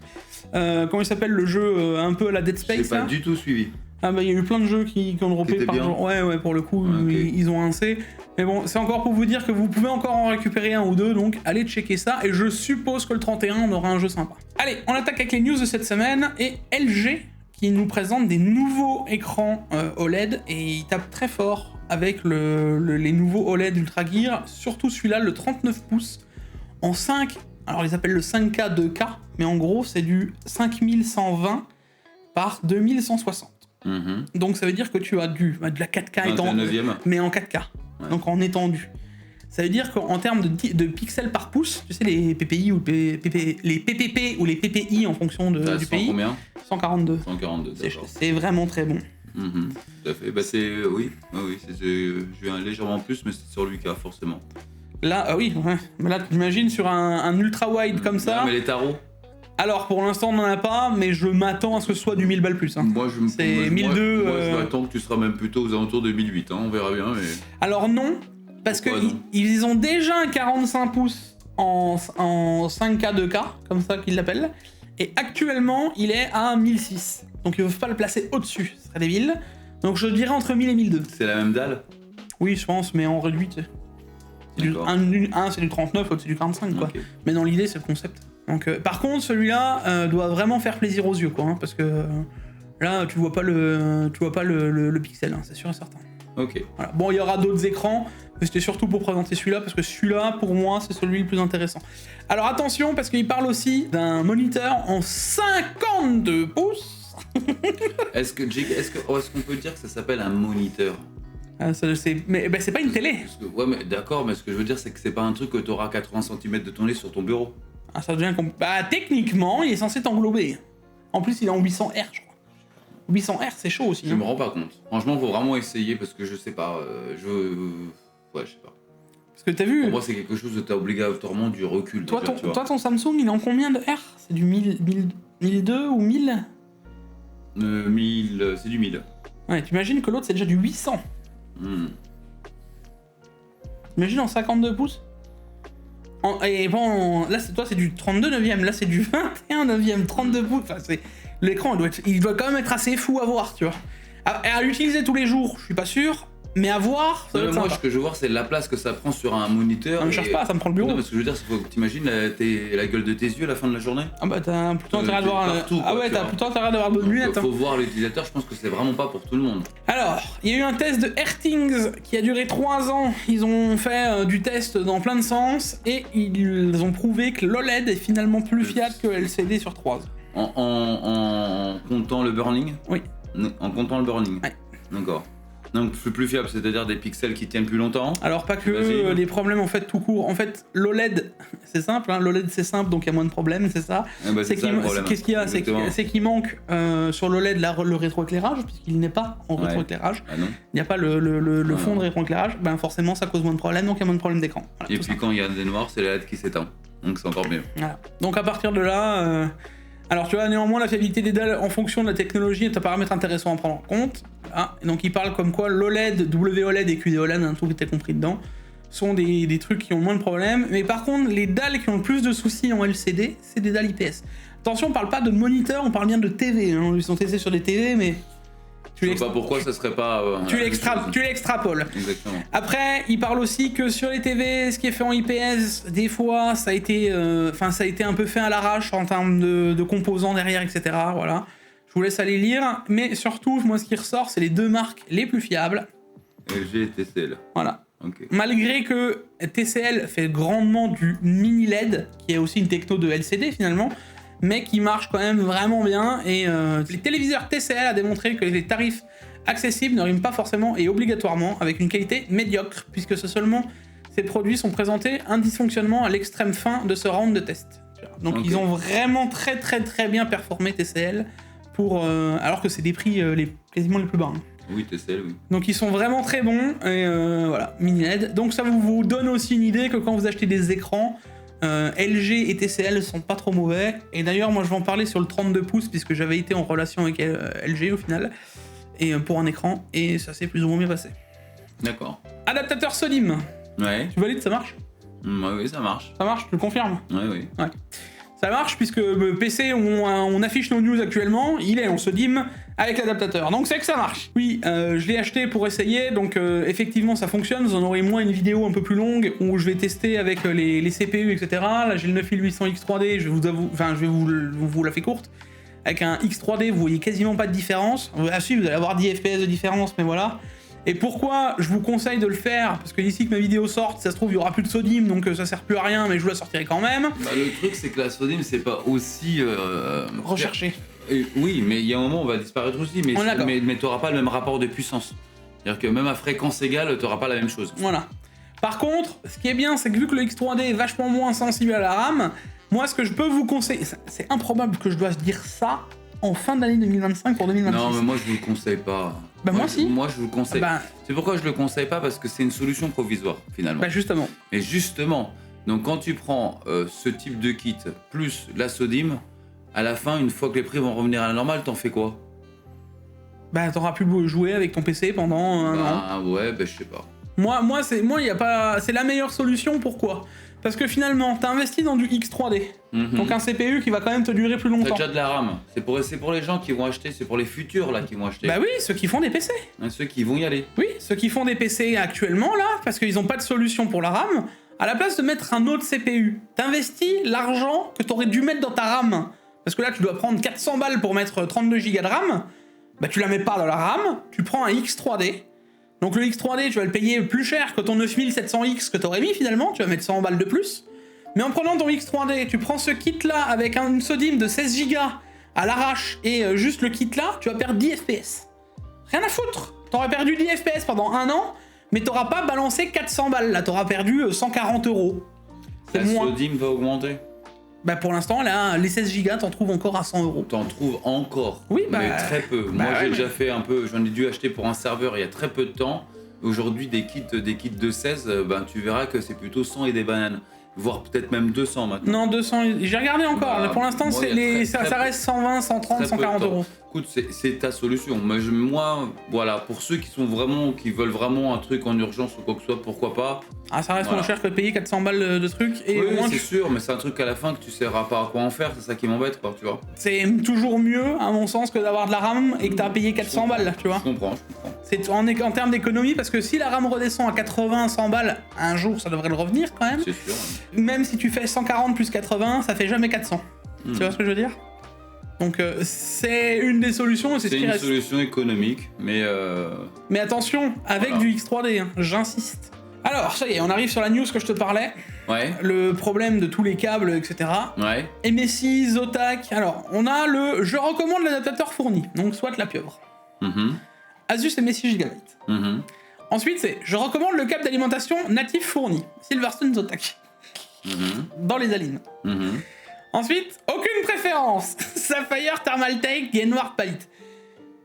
C: Comment il s'appelle le jeu un peu à la Dead Space?
B: J'ai pas du tout suivi.
C: Ah bah il y a eu plein de jeux qui ont droppé par jour. Ouais, pour le coup, okay. Ils ont un C. Mais bon, c'est encore pour vous dire que vous pouvez encore en récupérer un ou deux, donc allez checker ça. Et je suppose que le 31, on aura un jeu sympa. Allez, on attaque avec les news de cette semaine. Et LG qui nous présente des nouveaux écrans OLED. Et ils tapent très fort avec les nouveaux OLED Ultra Gear. Surtout celui-là, le 39 pouces, en 5... Alors ils appellent le 5K 2K, mais en gros c'est du 5120 par 2160. Donc ça veut dire que tu as de la 4K étendue, mais en 4K, donc en étendu. Ça veut dire qu'en termes de pixels par pouce, tu sais les PPI ou les PPP ou les PPI en fonction du pays.
B: Combien?
C: 142.
B: 142, d'accord.
C: C'est vraiment très bon.
B: Tout à fait. Bah oui, j'ai un légèrement plus, mais c'est sur l'UK forcément.
C: Là, oui, ouais. Mais là, t'imagines sur un ultra wide comme ça.
B: Mais les tarots.
C: Alors, pour l'instant, on n'en a pas, mais je m'attends à ce que ce soit du 1000 balles plus. C'est 1002.
B: Moi, je m'attends que tu seras même plutôt aux alentours de 1008, on verra bien. Mais...
C: Alors, non, parce qu'ils ont déjà un 45 pouces en 5K 2K, comme ça qu'ils l'appellent, et actuellement, il est à 1006. Donc, ils ne peuvent pas le placer au-dessus, ce serait débile. Donc, je dirais entre 1000 et 1002.
B: C'est la même dalle?
C: Oui, je pense, mais en réduit, tu sais. Un c'est du 39, l'autre c'est du 45 quoi. Okay. Mais dans l'idée c'est le concept. Donc, par contre, celui-là doit vraiment faire plaisir aux yeux, quoi, hein, parce que là, tu vois pas le pixel, hein, c'est sûr et certain.
B: Ok.
C: Voilà. Bon, il y aura d'autres écrans, mais c'était surtout pour présenter celui-là, parce que celui-là, pour moi, c'est celui le plus intéressant. Alors attention, parce qu'il parle aussi d'un moniteur en 52 pouces.
B: Est-ce qu'on peut dire que ça s'appelle un moniteur?
C: Mais c'est pas une télé.
B: Ouais, mais d'accord, mais ce que je veux dire, c'est que c'est pas un truc que t'auras 80 cm de ton nez sur ton bureau.
C: Ah, ça devient Bah, techniquement, il est censé t'englober. En plus, il est en 800 Hz, je crois. 800 Hz, c'est chaud aussi.
B: Je me rends pas compte. Franchement, faut vraiment essayer parce que je sais pas. Ouais, je sais pas.
C: Parce que t'as vu.
B: Pour moi, c'est quelque chose où t'as obligatoirement du recul.
C: Toi,
B: déjà,
C: ton Samsung, il est en combien de Hz? C'est du 1002 ou 1000?
B: 1000, c'est du 1000.
C: Ouais, t'imagines que l'autre, c'est déjà du 800. T'imagines en 52 pouces? Et bon, là, toi, c'est du 32 neuvième, là, c'est du 21 neuvième, 32 pouces. Enfin, l'écran, il doit quand même être assez fou à voir, tu vois. À l'utiliser tous les jours, je suis pas sûr, mais à voir, ça doit être
B: moi,
C: sympa.
B: ce que je veux voir, c'est la place que ça prend sur un moniteur.
C: Ça me cherche pas, ça me prend le bureau.
B: Non, parce que je veux dire, faut que t'imagines la gueule de tes yeux à la fin de la journée.
C: Ah bah t'as plutôt intérêt de voir...
B: partout,
C: Ah
B: quoi,
C: ouais,
B: tu
C: t'as
B: vois.
C: plutôt intérêt d'avoir de bonnes lunettes.
B: Faut voir l'utilisateur, je pense que c'est vraiment pas pour tout le monde.
C: Alors, il y a eu un test de Airthings qui a duré 3 ans. Ils ont fait du test dans plein de sens et ils ont prouvé que l'OLED est finalement plus fiable que LCD sur 3 ans.
B: En comptant le burning?
C: Oui.
B: En comptant le burning?
C: Ouais.
B: D'accord. Donc plus fiable, c'est-à-dire des pixels qui tiennent plus longtemps?
C: Alors pas que les problèmes en fait tout court. En fait, l'OLED, c'est simple, hein, l'OLED c'est simple, donc il y a moins de problèmes, c'est ça.
B: C'est ça le problème.
C: Qu'est-ce qu'il y a?
B: Exactement.
C: C'est qu'il manque sur l'OLED le rétroéclairage, puisqu'il n'est pas en rétroéclairage.
B: Ah non.
C: Il n'y a pas le fond de rétroéclairage, ben forcément ça cause moins de problèmes, donc il y a moins de problèmes d'écran. Voilà,
B: Et
C: tout
B: puis
C: ça.
B: quand il y a des noirs, c'est la LED qui s'éteint. Donc c'est encore mieux.
C: Voilà. Donc à partir de là, alors tu vois, néanmoins la fiabilité des dalles en fonction de la technologie est un paramètre intéressant à prendre en compte. Voilà. Et donc il parle comme quoi l'OLED, WOLED et QD-OLED, un truc que t'as compris dedans, sont des trucs qui ont moins de problèmes. Mais par contre, les dalles qui ont le plus de soucis en LCD, c'est des dalles IPS. Attention, on parle pas de moniteur, on parle bien de TV. Hein. Ils sont testés sur des TV, mais...
B: Je sais pas pourquoi ça serait pas...
C: tu l'extrapoles.
B: Exactement.
C: Après, il parle aussi que sur les TV, ce qui est fait en IPS, des fois, ça a été un peu fait à l'arrache en termes de composants derrière, etc. Voilà. Je vous laisse aller lire. Mais surtout, moi, ce qui ressort, c'est les 2 marques les plus fiables.
B: LG et TCL.
C: Voilà.
B: Ok.
C: Malgré que TCL fait grandement du mini LED, qui est aussi une techno de LCD finalement, mais qui marche quand même vraiment bien. Et les téléviseurs TCL a démontré que les tarifs accessibles ne riment pas forcément et obligatoirement avec une qualité médiocre, puisque seulement ces produits sont présentés un dysfonctionnement à l'extrême fin de ce round de test. Donc
B: Okay.
C: ils ont vraiment très bien performé TCL, alors que c'est des prix quasiment les plus bas. Hein.
B: Oui, TCL, oui.
C: Donc ils sont vraiment très bons, et voilà, mini LED. Donc ça vous donne aussi une idée que quand vous achetez des écrans, LG et TCL sont pas trop mauvais. Et d'ailleurs, moi je vais en parler sur le 32 pouces, puisque j'avais été en relation avec LG au final, et pour un écran, et ça s'est plus ou moins bien passé.
B: D'accord.
C: Adaptateur SODIMM,
B: Ouais.
C: tu valides, ça marche?
B: Oui, ça marche.
C: Ça marche, tu le confirmes?
B: Oui.
C: Ça marche, puisque le PC où on affiche nos news actuellement, il est en SODIMM avec l'adaptateur, donc c'est que ça marche. Oui, je l'ai acheté pour essayer, donc effectivement ça fonctionne. Vous en aurez moins une vidéo un peu plus longue où je vais tester avec les CPU, etc. Là j'ai le 9800X3D, je vais vous la faire courte. Avec un X3D, vous voyez quasiment pas de différence. Ah si, vous allez avoir 10 FPS de différence, mais voilà. Et pourquoi je vous conseille de le faire? Parce que d'ici que ma vidéo sorte, ça se trouve, il y aura plus de SODIMM, donc ça sert plus à rien, mais je vous la sortirai quand même.
B: Bah, le truc, c'est que la SODIMM, c'est pas aussi...
C: Recherché.
B: Oui, mais il y a un moment où on va disparaître aussi, mais t'auras pas le même rapport de puissance. C'est-à-dire que même à fréquence égale, t'auras pas la même chose.
C: Voilà. Par contre, ce qui est bien, c'est que vu que le X3D est vachement moins sensible à la RAM, moi, ce que je peux vous conseiller... C'est improbable que je dois dire ça en fin d'année 2025 pour 2026.
B: Non, mais moi, je vous le conseille pas.
C: Bah moi si.
B: Moi, je vous le conseille. C'est pourquoi je le conseille pas, parce que c'est une solution provisoire, finalement.
C: Bah justement.
B: Et justement, donc quand tu prends ce type de kit, plus la SODIMM, à la fin, une fois que les prix vont revenir à la normale, t'en fais quoi?
C: Bah t'auras pu jouer avec ton PC pendant un an.
B: Ah ouais, bah je sais pas.
C: Moi, y a pas... C'est la meilleure solution, pourquoi? Parce que finalement, t'as investi dans du X3D, donc un CPU qui va quand même te durer plus
B: T'as
C: longtemps.
B: déjà de la RAM. C'est pour les gens qui vont acheter, c'est pour les futurs là qui vont acheter.
C: Bah oui, ceux qui font des PC.
B: Ceux qui vont y aller.
C: Oui, ceux qui font des PC actuellement là, parce qu'ils n'ont pas de solution pour la RAM, À la place de mettre un autre CPU, t'investis l'argent que t'aurais dû mettre dans ta RAM. Parce que là, tu dois prendre 400 balles pour mettre 32 Go de RAM. Bah, tu la mets pas dans la RAM, tu prends un X3D. Donc le X3D, tu vas le payer plus cher que ton 9700X que t'aurais mis finalement, tu vas mettre 100 balles de plus. Mais en prenant ton X3D, tu prends ce kit-là avec une SODIMM de 16 Go à l'arrache et juste le kit-là, tu vas perdre 10 FPS. Rien à foutre. T'aurais perdu 10 FPS pendant un an, mais t'auras pas balancé 400 balles. Là, t'auras perdu 140 €. C'est
B: La
C: moins.
B: SODIMM va augmenter.
C: Bah pour l'instant, là, les 16 Go, t'en trouves encore à 100 €.
B: T'en trouves encore.
C: Oui, bah,
B: mais très peu.
C: bah
B: Moi,
C: ouais,
B: j'ai
C: mais-
B: déjà fait un peu. J'en ai dû acheter pour un serveur il y a très peu de temps. Aujourd'hui, des kits de 16, ben, tu verras que c'est plutôt 100 et des bananes. Voire peut-être même 200 maintenant.
C: Non, 200, j'ai regardé encore.
B: Bah,
C: Là, pour l'instant,
B: moi,
C: c'est
B: il y a
C: ça,
B: très
C: ça
B: peu-
C: reste 120, 130,
B: Très peu de
C: 140
B: temps.
C: €.
B: Écoute, c'est ta solution. Moi, voilà, pour ceux qui veulent vraiment un truc en urgence ou quoi que ce soit, pourquoi pas.
C: Ah, ça reste
B: Voilà.
C: moins cher que de payer 400 balles de trucs. Et
B: Oui,
C: au moins,
B: c'est sûr, mais c'est un truc à la fin que tu sauras pas à quoi en faire. C'est ça qui m'embête, quoi, tu vois.
C: c'est toujours mieux, à mon sens, que d'avoir de la RAM et que t'as payé 400 balles, tu vois.
B: Je comprends.
C: C'est en termes d'économie, parce que si la RAM redescend à 80, 100 balles, un jour, ça devrait le revenir quand même.
B: C'est sûr.
C: Même si tu fais 140 plus 80, ça fait jamais 400. Tu vois ce que je veux dire? Donc c'est une des solutions et c'est ce
B: C'est
C: qui
B: une
C: reste.
B: solution économique, mais
C: Mais attention, avec
B: Voilà.
C: du X3D, hein, j'insiste. Alors, ça y est, on arrive sur la news que je te parlais.
B: ouais,
C: Le problème de tous les câbles, etc.
B: ouais.
C: MSI, Zotac. Alors, on a le je recommande l'adaptateur fourni, donc soit la pieuvre.
B: Mhm,
C: Asus MSI Gigabyte.
B: mhm.
C: Ensuite, c'est je recommande le câble d'alimentation natif fourni, Silverstone Zotac, dans les alignes.
B: Mhm.
C: Ensuite, aucune préférence, Sapphire Thermaltake Gainward Palette.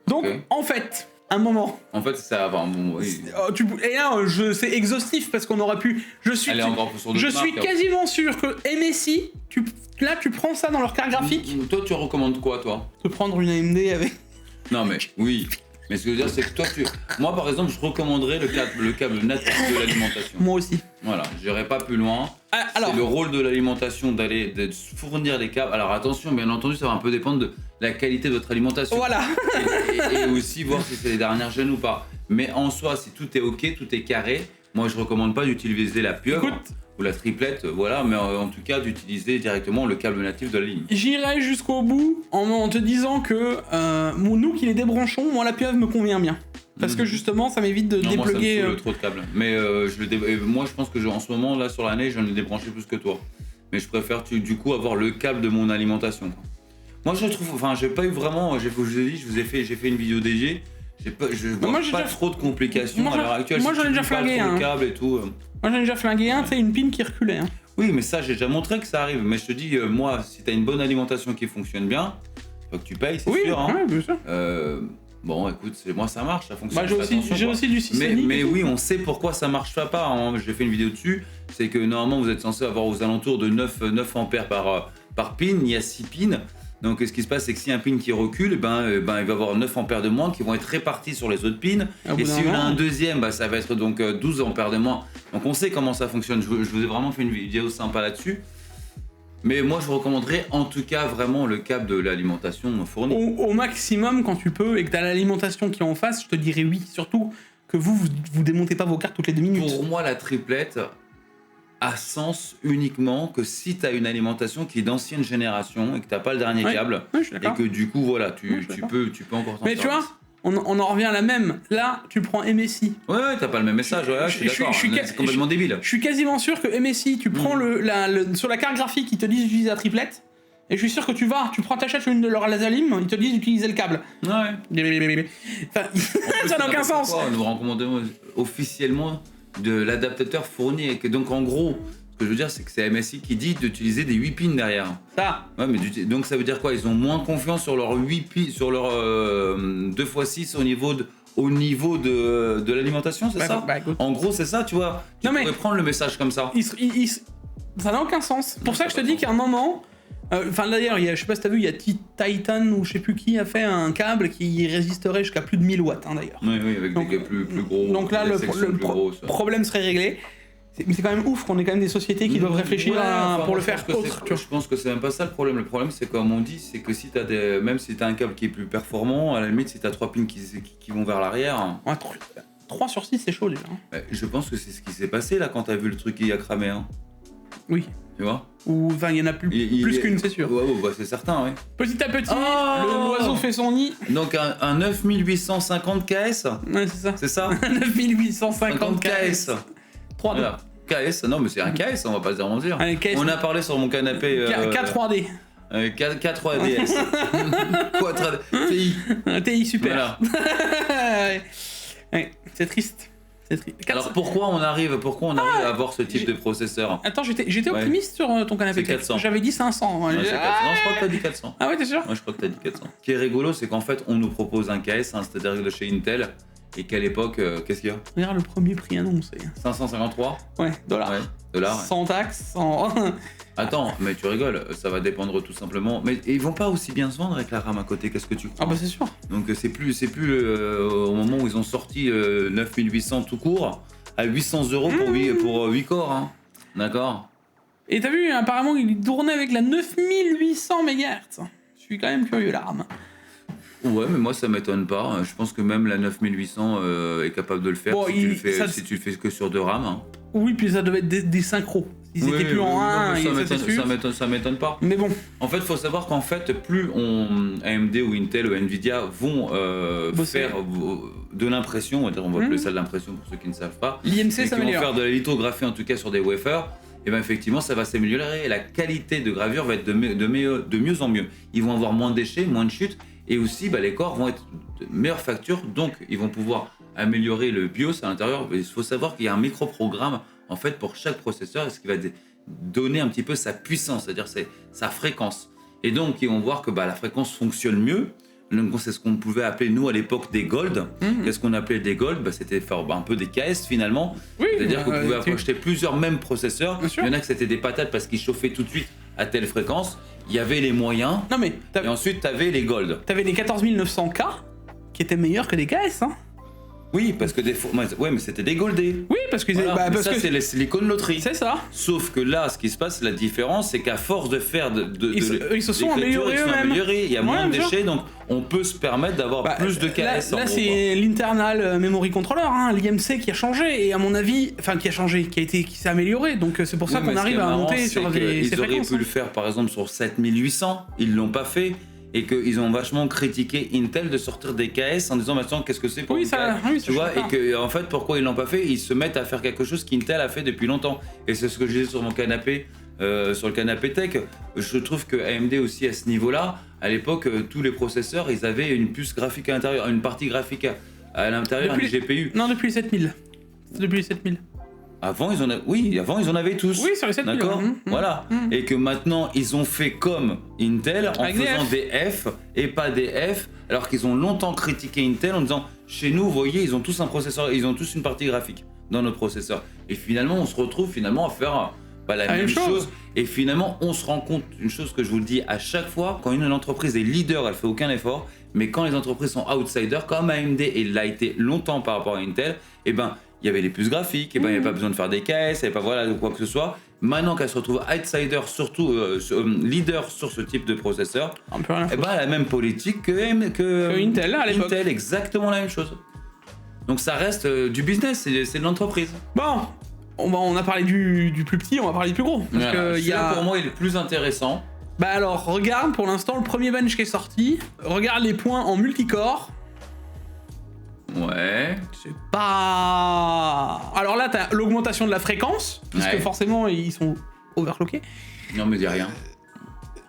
C: Donc,
B: Ok.
C: en fait, un moment.
B: En fait, ça va. Bon, oui.
C: Et là, c'est exhaustif parce qu'on aurait pu. Je suis,
B: Elle est encore sur
C: je
B: d'autres
C: suis
B: marques, hein.
C: quasiment sûr que MSI, là, tu prends ça dans leur carte graphique.
B: Toi, tu recommandes quoi, toi?
C: De prendre une AMD avec.
B: Non, mais oui. Mais ce que je veux dire, c'est que toi, moi, par exemple, je recommanderais le câble natif de l'alimentation.
C: Moi aussi.
B: Voilà, j'irai pas plus loin.
C: Ah, alors,
B: C'est le rôle de l'alimentation de fournir les câbles. Alors attention, bien entendu, ça va un peu dépendre de la qualité de votre alimentation.
C: voilà.
B: Et aussi voir si c'est les dernières gènes ou pas. Mais en soi, si tout est ok, tout est carré, moi je recommande pas d'utiliser la pieuvre
C: Écoute.
B: ou la triplette, voilà, mais en tout cas d'utiliser directement le câble natif de la ligne.
C: J'irai jusqu'au bout en te disant que nous qui les débranchons, moi la pieuvre me convient bien. Parce que justement, ça m'évite de
B: Non, moi ça me
C: dépluguer.
B: saoule trop de câbles. Mais moi je pense que en ce moment, là sur l'année, j'en ai débranché plus que toi. Mais je préfère du coup avoir le câble de mon alimentation, quoi. Moi je trouve, enfin j'ai pas eu vraiment, je vous ai dit, j'ai fait une vidéo DG, je vois
C: moi, j'ai
B: pas
C: déjà-
B: trop de complications
C: Moi,
B: à l'heure actuelle.
C: moi,
B: Si
C: j'en ai
B: tu
C: déjà
B: lis pas
C: flingué,
B: trop
C: hein.
B: le câble et tout.
C: Moi j'en ai déjà flingué un, tu sais, une pin qui reculait. Hein.
B: Oui, mais ça j'ai déjà montré que ça arrive. Mais je te dis, moi, si t'as une bonne alimentation qui fonctionne bien, faut que tu payes, c'est
C: Oui,
B: sûr. Hein.
C: ouais, bien sûr.
B: Bon, écoute, moi ça marche, ça fonctionne.
C: Bah,
B: je fais attention,
C: j'ai
B: quoi.
C: aussi du
B: Mais,
C: Systémique.
B: mais oui, on sait pourquoi ça marche pas. Hein. J'ai fait une vidéo dessus. C'est que normalement, vous êtes censé avoir aux alentours de 9 ampères par pin. Il y a 6 pins. Donc, ce qui se passe, c'est que si un pin qui recule, il va avoir 9 ampères de moins qui vont être répartis sur les autres pins.
C: Au bout
B: Et
C: d'un
B: si on a
C: moment.
B: un deuxième, ça va être donc 12 ampères de moins. Donc, on sait comment ça fonctionne. Je vous ai vraiment fait une vidéo sympa là-dessus. Mais moi, je recommanderais en tout cas vraiment le câble de l'alimentation fournie.
C: Au maximum, quand tu peux, et que t'as l'alimentation qui est en face, je te dirais oui. Surtout que vous démontez pas vos cartes toutes les 2 minutes.
B: Pour moi, la triplette a sens uniquement que si tu as une alimentation qui est d'ancienne génération et que tu n'as pas le dernier
C: Ouais.
B: câble
C: Ouais, je suis
B: et
C: d'accord.
B: que du coup, voilà,
C: Ouais, je suis
B: tu
C: d'accord.
B: peux encore t'en
C: Mais tu vois,
B: servir.
C: on en revient à la même. Là, tu prends MSI.
B: Ouais, t'as pas le même message, ouais, je suis d'accord. C'est complètement débile.
C: Je suis quasiment sûr que MSI, tu prends sur la carte graphique, ils te disent d'utiliser la triplette. Et je suis sûr que t'achètes une de leurs Lasalim, ils te disent d'utiliser le câble.
B: Ouais.
C: Enfin, ça n'a aucun sens.
B: Nous recommandons officiellement de l'adaptateur fourni. Et que, donc en gros, ce que je veux dire, c'est que c'est MSI qui dit d'utiliser des 8 pins derrière.
C: Ça.
B: Ouais, mais donc ça veut dire quoi? Ils ont moins confiance sur leurs 8 pins, sur leur 2x6 au niveau de l'alimentation, c'est ça?
C: Bah, écoute.
B: En gros, c'est ça, tu vois. Tu
C: Non, mais-
B: pourrais prendre le message comme ça.
C: Ça n'a aucun sens. Pour ça que je te dis qu'à un moment. Enfin d'ailleurs, je sais pas si t'as vu, il y a Titan ou je sais plus qui a fait un câble qui résisterait jusqu'à plus de 1000 watts hein, d'ailleurs.
B: Oui, oui, avec
C: Donc,
B: des plus gros.
C: Donc là,
B: des
C: le
B: sections plus grosses.
C: problème serait réglé. Mais c'est quand même ouf qu'on ait quand même des sociétés qui doivent réfléchir
B: Ouais, enfin,
C: pour le
B: je
C: faire
B: pense que
C: autre. tu vois.
B: Je pense que c'est même pas ça le problème. Le problème, c'est comme on dit, c'est que si même si t'as un câble qui est plus performant, à la limite, si t'as 3 pins qui vont vers l'arrière.
C: Ouais, 3 sur 6, c'est chaud déjà.
B: Je pense que c'est ce qui s'est passé là quand t'as vu le truc qui a cramé. Hein.
C: Oui.
B: Tu vois?
C: Ou enfin, il y en a plus qu'une, c'est sûr.
B: Ouais, bah, c'est certain, oui.
C: Petit à petit, l'oiseau fait son nid.
B: Donc un 9850 KS.
C: Ouais, c'est ça.
B: C'est ça?
C: 9850 KS. 3D.
B: Voilà. KS, non mais c'est un KS, on va pas se mentir.
C: Allez, KS.
B: On a parlé sur mon canapé.
C: K3D.
B: K3DS. Quadra TI.
C: TI super.
B: Voilà.
C: Ouais, c'est triste.
B: Alors pourquoi on arrive à avoir ce type de processeur?
C: Attends, j'étais optimiste sur ton canapé.
B: C'est 400.
C: J'avais dit 500.
B: Non, c'est 400. Non, je crois que t'as dit 400.
C: Ah ouais, t'es sûr?
B: Moi, je crois que t'as dit 400. Ce qui est rigolo, c'est qu'en fait, on nous propose un KS, hein, c'est-à-dire de chez Intel, et qu'à l'époque, qu'est-ce qu'il y a?
C: Regarde le premier prix annoncé.
B: 553?
C: Ouais, dollars.
B: Ouais, dollars. Ouais.
C: Sans taxes, sans...
B: Attends, mais tu rigoles, ça va dépendre tout simplement. Mais ils vont pas aussi bien se vendre avec la RAM à côté, qu'est-ce que tu crois?
C: Ah bah c'est sûr.
B: Donc c'est plus au moment où ils ont sorti 9800 tout court, à 800 € pour 8 corps, hein. D'accord?
C: Et t'as vu, apparemment, il tournait avec la 9800 MHz. Je suis quand même curieux, la RAM.
B: Ouais, mais moi ça m'étonne pas. Je pense que même la 9800 est capable de le faire si tu le fais que sur 2 RAM. Hein.
C: Oui, puis ça devait être des synchros. Ils étaient plus en 1,
B: ça m'étonne pas.
C: Mais bon.
B: En fait, il faut savoir qu'en fait, plus AMD ou Intel ou Nvidia vont faire de l'impression, on va appeler ça de l'impression pour ceux qui ne savent pas,
C: l'IMC s'améliore.
B: Qui vont faire de la lithographie en tout cas sur des wafers, et bien effectivement ça va s'améliorer et la qualité de gravure va être de mieux en mieux. Ils vont avoir moins de déchets, moins de chutes, et aussi les corps vont être de meilleure facture, donc ils vont pouvoir améliorer le BIOS à l'intérieur. Il faut savoir qu'il y a un microprogramme en fait pour chaque processeur, ce qui va donner un petit peu sa puissance, c'est-à-dire sa fréquence. Et donc ils vont voir que la fréquence fonctionne mieux. Donc c'est ce qu'on pouvait appeler nous à l'époque des gold. Qu'est-ce qu'on appelait des gold? C'était faire un peu des KS finalement.
C: Oui,
B: c'est-à-dire qu'on pouvait acheter plusieurs mêmes processeurs.
C: Il
B: y en a que c'était des patates parce qu'ils chauffaient tout de suite à telle fréquence. Il y avait les moyens.
C: Non mais
B: et ensuite tu avais les gold.
C: T'avais les 14900K qui étaient meilleurs que des KS, hein.
B: Oui, parce que des fois... Ouais, mais c'était des goldés.
C: Oui, parce que...
B: Voilà, parce que c'est l'icône loterie.
C: C'est ça.
B: Sauf que là, ce qui se passe, la différence, c'est qu'à force de faire
C: ils se sont améliorés eux-mêmes.
B: Il y a moins de déchets, donc on peut se permettre d'avoir plus de KS.
C: Là c'est l'internal memory controller, hein, l'IMC qui a changé, et à mon avis... Enfin, qui s'est amélioré, donc c'est pour ça qu'on arrive à monter sur ces fréquences.
B: Ils auraient pu le faire, par exemple, sur 7800, ils l'ont pas fait. Et qu'ils ont vachement critiqué Intel de sortir des KS en disant maintenant qu'est-ce que c'est pour une KS, tu vois, et que en fait pourquoi ils l'ont pas fait, ils se mettent à faire quelque chose qu'Intel a fait depuis longtemps. Et c'est ce que je disais sur mon canapé, sur le canapé tech. Je trouve que AMD aussi à ce niveau-là, à l'époque tous les processeurs ils avaient une puce graphique à l'intérieur, une partie graphique à l'intérieur du GPU.
C: Non, depuis les 7000. Depuis les 7000.
B: Avant ils en avaient tous.
C: Oui, sur les 7000.
B: D'accord. Voilà. Et que maintenant ils ont fait comme Intel en faisant des F et pas des F, alors qu'ils ont longtemps critiqué Intel en disant chez nous, vous voyez, ils ont tous un processeur, ils ont tous une partie graphique dans nos processeurs. Et finalement, on se retrouve à faire la même chose. Et finalement, on se rend compte une chose que je vous le dis à chaque fois, quand une entreprise est leader, elle fait aucun effort. Mais quand les entreprises sont outsiders, comme AMD et l'a été longtemps par rapport à Intel, il y avait les puces graphiques, il n'y avait pas besoin de faire des KS, il n'y avait pas de quoi que ce soit. Maintenant qu'elle se retrouve outsider, surtout leader sur ce type de processeur, elle a la même politique que
C: Intel à l'époque.
B: Intel, exactement la même chose. Donc ça reste du business, c'est de l'entreprise.
C: Bon, on a parlé du plus petit, on va parler du plus gros. Parce que
B: pour moi, il est le plus intéressant.
C: Alors, regarde pour l'instant le premier bench qui est sorti. Regarde les points en multicore.
B: Ouais.
C: C'est pas... Alors là, t'as l'augmentation de la fréquence, puisque forcément, ils sont overclockés.
B: Non, mais dis rien.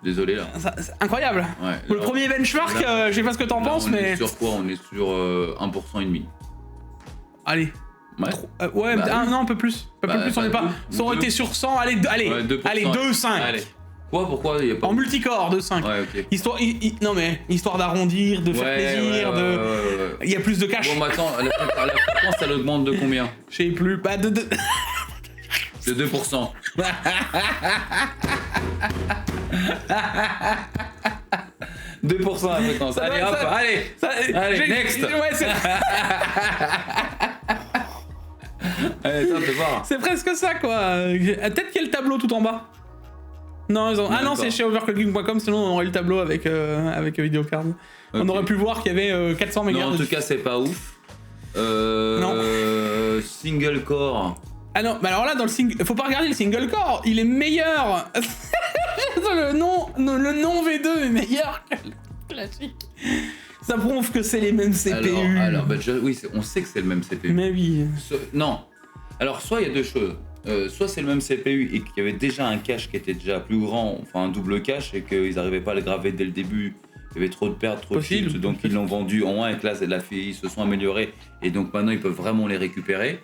B: Désolé, là.
C: C'est incroyable.
B: Ouais,
C: le premier benchmark, je sais pas ce que t'en penses, mais...
B: On est sur quoi? On est sur 1% et demi.
C: Allez.
B: Ouais.
C: Non, un peu plus. Un peu plus, on n'est pas... Ça aurait été sur 100, allez, 2,5.
B: Allez. Pourquoi il y a pas...
C: En multicore, 2,5.
B: Ouais, ok.
C: Histoire d'arrondir, de faire plaisir, Il y a plus de cash.
B: Bon, attends, la fréquence, elle augmente de combien?
C: Je sais plus, de
B: 2%. « 2% la fréquence. Allez, hop, allez, next. Allez, attends, fais voir.
C: C'est presque ça, quoi. Peut-être qu'il y a le tableau tout en bas. Non, non, c'est chez overclocking.com, sinon on aurait le tableau avec Videocard. On aurait pu voir qu'il y avait 400 MHz.
B: Non, en tout cas, c'est pas ouf. Single core.
C: Ah non, bah alors là, dans le single... Faut pas regarder le single core, il est meilleur. le nom V2 est meilleur que le classique. Ça prouve que c'est les mêmes CPU.
B: Alors oui, on sait que c'est le même CPU.
C: Mais oui.
B: Non. Alors, soit il y a deux choses. Soit c'est le même CPU et qu'il y avait déjà un cache qui était déjà plus grand, enfin un double cache, et qu'ils n'arrivaient pas à le graver dès le début. Il y avait trop de pertes, trop de chips, donc ils l'ont vendu en 1 et que là, ils se sont améliorés et donc maintenant ils peuvent vraiment les récupérer.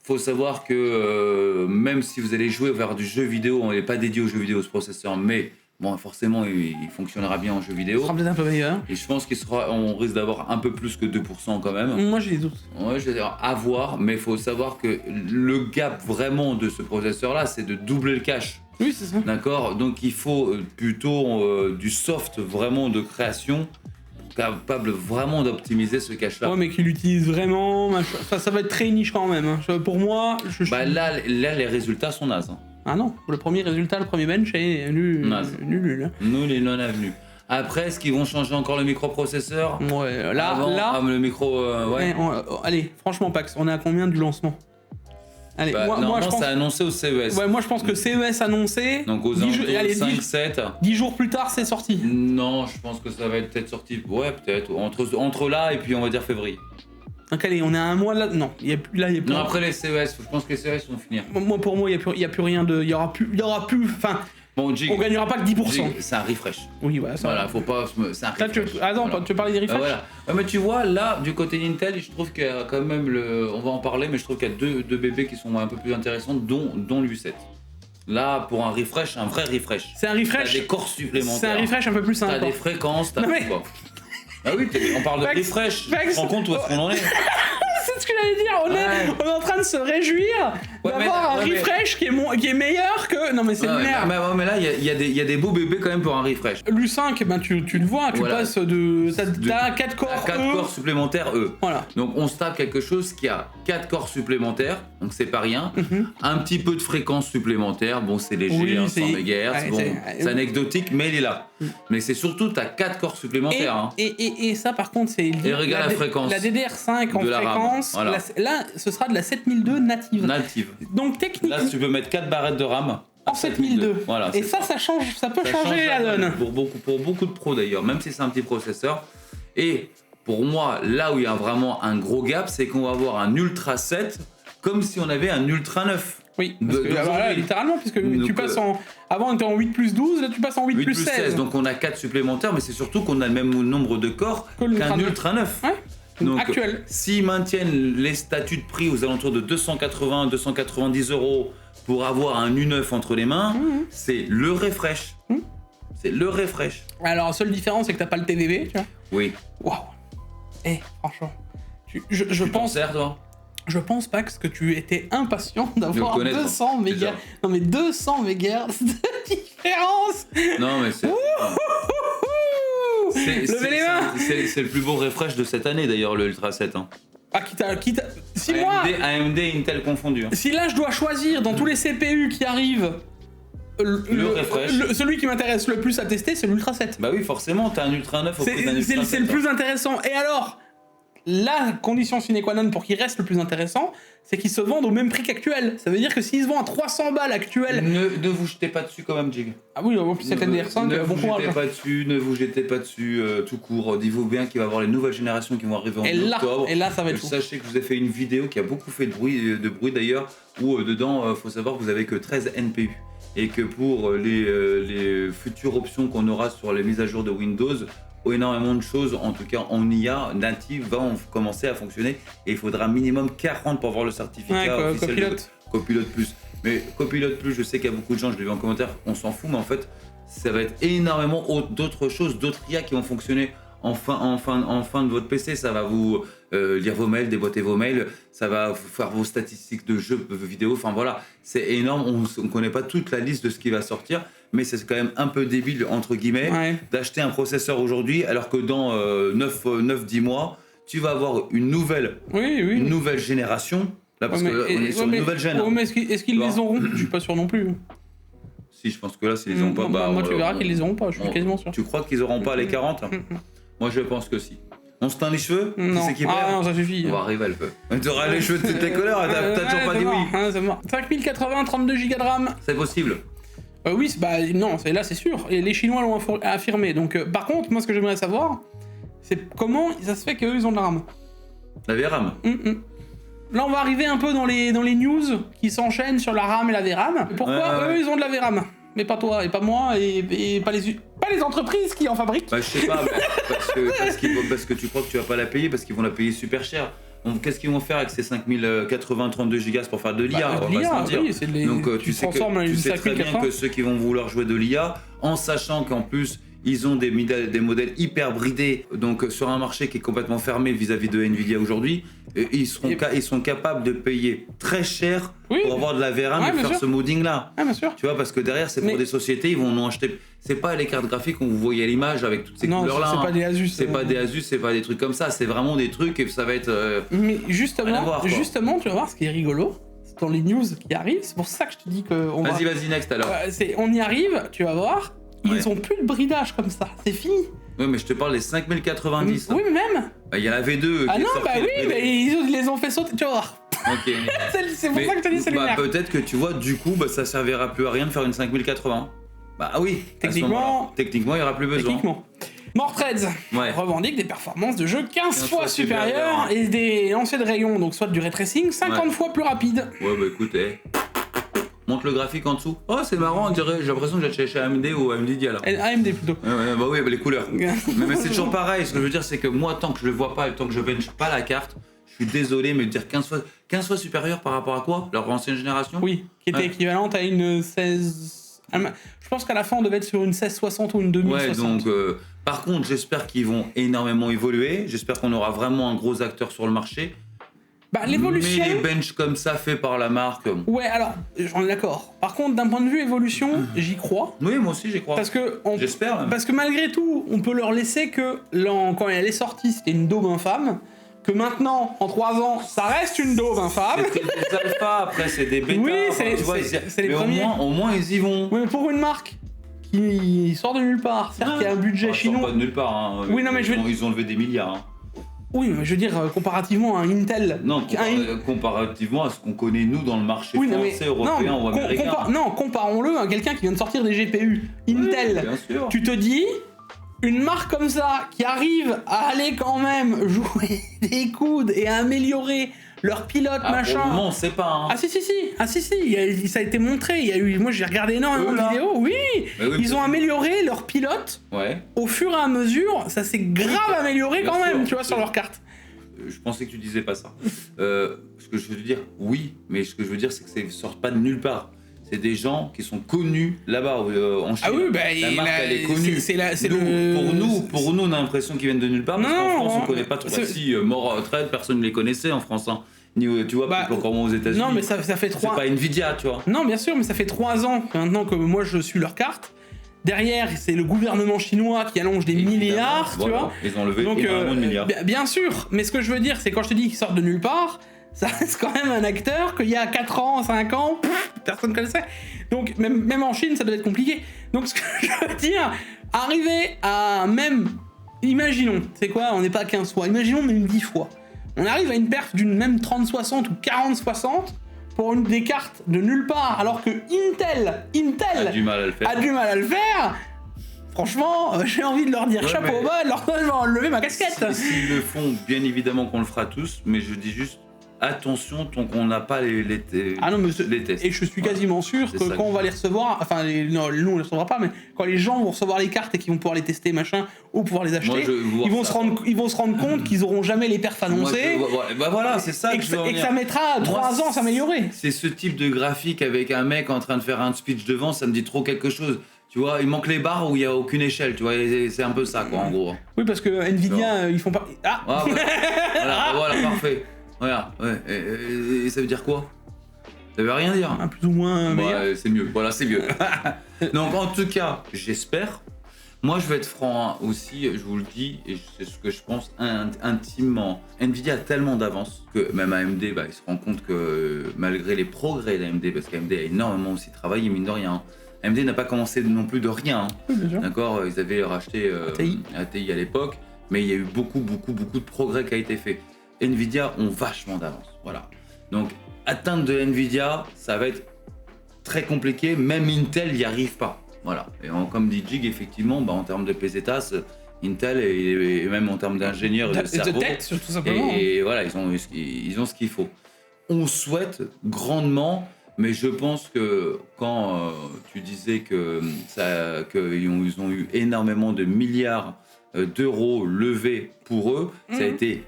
B: Faut savoir que même si vous allez jouer vers du jeu vidéo, on n'est pas dédié au jeu vidéo ce processeur, mais bon, forcément il fonctionnera bien en jeu vidéo.
C: Il sera peut-être un peu meilleur.
B: Et je pense on risque d'avoir un peu plus que 2% quand même.
C: Moi j'ai des doutes.
B: Ouais, je veux dire, à voir, mais il faut savoir que le gap vraiment de ce processeur-là, c'est de doubler le cache.
C: Oui, c'est ça.
B: D'accord, donc il faut plutôt du soft vraiment de création, capable vraiment d'optimiser ce cache-là.
C: Ouais, mais qu'il l'utilise vraiment, enfin, ça va être très niche quand même. Hein. Pour moi,
B: Bah là, les résultats sont nazes. Hein.
C: Ah non, le premier bench est nul. Nul.
B: Nous, les non avenus. Après, est-ce qu'ils vont changer encore le microprocesseur?
C: Ouais, là.
B: Le micro, ouais.
C: Allez, franchement, Pax, on est à combien du lancement? Allez,
B: moi je pense... c'est annoncé au CES.
C: Ouais, moi je pense que CES annoncé.
B: Donc aux alentours 5-7.
C: 10 jours plus tard, c'est sorti.
B: Non, je pense que ça va être peut-être sorti. Ouais, peut-être. Entre là et puis on va dire février.
C: Donc allez, on est à un mois là. Non, il y a plus.
B: Non, après les CES, je pense que les CES vont finir.
C: Pour moi, il y a plus rien de. Il y aura plus. Enfin.
B: Bon, Jig,
C: on gagnera pas que 10%.
B: C'est un refresh.
C: Oui, voilà. Ça
B: voilà, faut pas. C'est un refresh.
C: Attends, tu parlais des refresh.
B: Voilà. Ouais, mais tu vois, là, du côté Intel, je trouve qu'il y a quand même on va en parler, mais je trouve qu'il y a deux bébés qui sont un peu plus intéressants, dont l'U7. Là, pour un refresh, un vrai refresh.
C: C'est un refresh.
B: T'as des corps supplémentaires.
C: C'est un refresh un peu plus simple.
B: T'as des fréquences, t'as quoi. Ah oui, on parle de refresh. Tu te rends compte où est-ce qu'on en est?
C: C'est ce que j'allais dire, on est en train de se réjouir d'avoir un refresh qui est meilleur que... Non mais c'est lunaire.
B: Mais là, il y a des beaux bébés quand même pour un refresh.
C: L'U5, ben, tu le vois, tu passes de... T'as 4 corps
B: 4 corps supplémentaires
C: Voilà.
B: Donc on se tape quelque chose qui a 4 corps supplémentaires, donc c'est pas rien. Un petit peu de fréquence supplémentaire, bon c'est léger, 100 MHz, bon, c'est anecdotique, mais il est là. Mais c'est surtout, t'as 4 corps supplémentaires.
C: Et ça par contre, c'est...
B: Et regarde la fréquence.
C: La DDR5 en fréquence. Voilà. Là, ce sera de la 7002 native. Donc techniquement.
B: Là, tu peux mettre 4 barrettes de RAM.
C: En 7002.
B: Voilà,
C: et ça change, ça peut changer la donne.
B: Pour beaucoup de pros d'ailleurs, même si c'est un petit processeur. Et pour moi, là où il y a vraiment un gros gap, c'est qu'on va avoir un Ultra 7 comme si on avait un Ultra 9.
C: Oui, parce que, là, littéralement, puisque donc, tu passes en... Avant, on était en 8+12, là, tu passes en 8+16.
B: Donc on a 4 supplémentaires, mais c'est surtout qu'on a le même nombre de corps qu'un Ultra 9.
C: Ouais.
B: Donc,
C: actuel.
B: S'ils maintiennent les statuts de prix aux alentours de 280-290 € pour avoir un U9 entre les mains, c'est le refresh. C'est le refresh.
C: Alors, la seule différence, c'est que t'as pas le TVV, tu vois.
B: Oui.
C: Waouh. Franchement, je pense...
B: toi
C: Je pense, Pax, que tu étais impatient d'avoir 200 mégas. Non mais 200 MHz de différence.
B: Non mais c'est...
C: Levez les mains.
B: C'est le plus beau refresh de cette année d'ailleurs, le Ultra 7. Hein.
C: Ah, quitte à... Si
B: AMD et Intel confondus. Hein.
C: Si là je dois choisir dans tous les CPU qui arrivent,
B: le refresh.
C: Celui qui m'intéresse le plus à tester, c'est l'Ultra 7.
B: Bah oui, forcément, t'as un Ultra 9 au prix d'un Ultra 7.
C: C'est le plus intéressant. Et alors, la condition sine qua non pour qu'il reste le plus intéressant, c'est qu'ils se vendent au même prix qu'actuel. Ça veut dire que s'ils se vendent à 300 balles actuel...
B: Ne vous jetez pas dessus quand même, Jig.
C: Ah oui, en plus cette NDR5, bon courage.
B: Ne vous jetez pas dessus tout court. Dites-vous bien qu'il va y avoir les nouvelles générations qui vont arriver en octobre.
C: Et là, ça va être fou.
B: Sachez que je vous ai fait une vidéo qui a beaucoup fait de bruit d'ailleurs, où dedans, faut savoir que vous avez que 13 NPU. Et que pour les futures options qu'on aura sur les mises à jour de Windows, énormément de choses, en tout cas en IA native, vont commencer à fonctionner et il faudra minimum 40 pour avoir le certificat officiel de Copilot Plus. Mais Copilot Plus, je sais qu'il y a beaucoup de gens, je l'ai vu en commentaire, on s'en fout, mais en fait, ça va être énormément d'autres choses, d'autres IA qui vont fonctionner en fin de votre PC. Ça va vous lire vos mails, déboîter vos mails, ça va vous faire vos statistiques de jeux vidéo, enfin voilà, c'est énorme, on ne connaît pas toute la liste de ce qui va sortir, mais c'est quand même un peu débile, entre guillemets, d'acheter un processeur aujourd'hui, alors que dans 9-10 mois, tu vas avoir une nouvelle génération, là, parce qu'on est sur une nouvelle gène.
C: Mais est-ce qu'ils les auront? Je suis pas sûr non plus.
B: Si, je pense que là, s'ils les ont pas...
C: Moi, tu verras qu'ils les auront pas, je suis quasiment sûr.
B: Tu crois qu'ils auront pas les 40 Moi, je pense que si. On se teint les cheveux?
C: Non.
B: Qui c'est qui
C: Ah
B: perd?
C: non, ça suffit.
B: On va arriver à le peu. Tu auras les cheveux de tes couleurs, t'as toujours pas dit oui.
C: C'est mort. 5080, 32 Go de RAM.
B: C'est possible.
C: Oui, bah non, là c'est sûr. Et les Chinois l'ont affirmé. Donc, par contre, moi ce que j'aimerais savoir, c'est comment ça se fait qu'eux ils ont de la RAM.
B: La VRAM.
C: Là, on va arriver un peu dans les news qui s'enchaînent sur la RAM et la VRAM. Pourquoi eux ils ont de la VRAM? Mais pas toi et pas moi et pas les entreprises qui en fabriquent.
B: Bah, je sais pas, parce que tu crois que tu vas pas la payer, parce qu'ils vont la payer super cher. Donc, qu'est-ce qu'ils vont faire avec ces 5080 32 gigas pour faire de l'IA? On va pas se mentir.
C: Oui, c'est
B: Donc tu sais très bien que ceux qui vont vouloir jouer de l'IA, en sachant qu'en plus ils ont des modèles hyper bridés, donc sur un marché qui est complètement fermé vis-à-vis de Nvidia aujourd'hui, ils sont capables de payer très cher pour avoir de la VRAM et faire ce modding là.
C: Ah, bien sûr.
B: Tu vois, parce que derrière c'est pour des sociétés, ils vont en acheter. C'est pas les cartes graphiques qu'on vous voyait à l'image avec toutes ces couleurs là.
C: Non, c'est pas des Asus.
B: C'est pas des Asus, c'est pas des trucs comme ça. C'est vraiment des trucs et ça va être.
C: Mais justement, tu vas voir ce qui est rigolo. Dans les news qui arrivent, c'est pour ça que je te dis que.
B: Vas-y, next alors.
C: On y arrive, tu vas voir. Ils ont plus de bridage comme ça, c'est fini.
B: Oui, mais je te parle des 5090.
C: Oui, mais même.
B: Il y en avait deux.
C: Ah non, bah oui, mais ils les ont fait sauter, tu vas voir.
B: Ok.
C: C'est pour ça que je te dis c'est lunaire.
B: Peut-être que tu vois, du coup, ça servira plus à rien de faire une 5080. Bah oui.
C: Techniquement,
B: il n'y aura plus besoin.
C: Techniquement. Morthreads revendique des performances de jeu 15 fois supérieures et des lancers de rayons, donc soit du ray tracing, 50 fois plus rapide.
B: Ouais, bah écoute, monte le graphique en dessous. Oh, c'est marrant, j'ai l'impression que j'ai chez AMD ou Nvidia là.
C: AMD plutôt.
B: Bah oui, les couleurs. mais c'est toujours pareil. Ce que je veux dire, c'est que moi, tant que je le vois pas et tant que je bench pas la carte, je suis désolé, mais dire 15 fois supérieur par rapport à quoi? Leur ancienne génération?
C: Oui, qui était équivalente à une 16. Je pense qu'à la fin, on devait être sur une 1660 ou une 2060.
B: Ouais, donc, par contre, j'espère qu'ils vont énormément évoluer. J'espère qu'on aura vraiment un gros acteur sur le marché.
C: Bah, l'évolution.
B: Mais les benches comme ça, faits par la marque.
C: Ouais, alors, j'en ai d'accord. Par contre, d'un point de vue évolution, j'y crois.
B: Oui, moi aussi, j'y crois. J'espère. Même.
C: Parce que malgré tout, on peut leur laisser que quand elle est sortie, c'était une daube infâme. Que maintenant, en 3 ans, ça reste une daube infâme.
B: C'était des alphas, après c'est des bêtas.
C: Oui, c'est les premiers.
B: Au moins, ils y vont.
C: Oui, mais pour une marque qui sort de nulle part, certes, qui a un budget chinois.
B: Ils sortent pas de nulle part. Hein.
C: Oui, non, mais
B: ils ont levé des milliards. Hein.
C: Oui, mais je veux dire, comparativement à un Intel.
B: Non, comparativement à ce qu'on connaît nous dans le marché français, européen ou américain.
C: Comparons-le à quelqu'un qui vient de sortir des GPU. Intel.
B: Bien sûr.
C: Tu te dis. Une marque comme ça, qui arrive à aller quand même jouer des coudes et à améliorer leur pilote, machin.
B: Pour le moment, on sait pas. Hein.
C: Ah si, ça a été montré. Moi, j'ai regardé énormément de vidéos. Oui, ils ont amélioré leur pilote au fur et à mesure. Ça s'est grave amélioré quand même, tu vois, sur leur carte.
B: Je pensais que tu disais pas ça. Ce que je veux dire, oui, mais ce que je veux dire, c'est que ça ne sort pas de nulle part. C'est des gens qui sont connus là-bas en Chine.
C: Ah oui, bah,
B: la marque, elle est connue. Pour nous, on a l'impression qu'ils viennent de nulle part, parce qu'en France, on connaît pas trop. Si, Morthreads, personne ne les connaissait en France. Hein. Tu vois, encore moins aux États-Unis.
C: Non, mais ça fait 3 ans.
B: C'est pas Nvidia, tu vois.
C: Non, bien sûr, mais ça fait 3 ans maintenant que moi je suis leur carte. Derrière, c'est le gouvernement chinois qui allonge des milliards, tu vois.
B: Ils ont levé énormément de milliards.
C: Bien sûr, mais ce que je veux dire, c'est quand je te dis qu'ils sortent de nulle part, ça reste quand même un acteur qu'il y a 4 ans, 5 ans, personne ne connaissait. Donc, même en Chine, ça devait être compliqué. Donc, ce que je veux dire, arriver à même... Imaginons, c'est quoi, on n'est pas à 15 fois, imaginons même 10 fois. On arrive à une perf d'une même 30-60 ou 40-60 pour une des cartes de nulle part, alors que Intel
B: a du mal à le faire.
C: Franchement, j'ai envie de leur dire chapeau bas, de leur lever ma casquette.
B: S'ils le font, bien évidemment qu'on le fera tous, mais je dis juste attention tant qu'on n'a pas les tests.
C: Et je suis quasiment sûr que quand on va les recevoir, enfin nous on les recevra pas, mais quand les gens vont recevoir les cartes et qu'ils vont pouvoir les tester machin ou pouvoir les acheter, ils vont se rendre compte qu'ils auront jamais les perfs annoncés.
B: Bah voilà, c'est ça
C: et que ça mettra 3 ans à s'améliorer.
B: C'est ce type de graphique avec un mec en train de faire un speech devant, ça me dit trop quelque chose. Tu vois, il manque les barres où il n'y a aucune échelle, tu vois, c'est un peu ça quoi en gros.
C: Oui, parce que Nvidia, ils font pas...
B: Voilà, parfait. Voilà, et ça veut dire quoi? Ça veut rien dire.
C: Plus ou moins meilleur.
B: C'est mieux, voilà, c'est mieux. Donc en tout cas, j'espère. Moi, je vais être franc aussi, je vous le dis, et c'est ce que je pense intimement. Nvidia a tellement d'avance que même AMD, il se rend compte que malgré les progrès d'AMD, parce qu'AMD a énormément aussi travaillé, mine de rien. AMD n'a pas commencé non plus de rien.
C: Oui, bien sûr.
B: D'accord, ils avaient racheté ATI à l'époque. mais il y a eu beaucoup de progrès qui a été fait. Nvidia ont vachement d'avance, voilà. Donc atteindre de Nvidia, ça va être très compliqué, même Intel n'y arrive pas, voilà. Et comme dit Jig, effectivement, en termes de pesetas, Intel et même en termes d'ingénieurs et de cerveau,
C: tech, tout simplement.
B: et voilà, ils ont ce qu'il faut. On souhaite grandement, mais je pense que quand tu disais qu'ils ont eu énormément de milliards d'euros levés pour eux, ça a été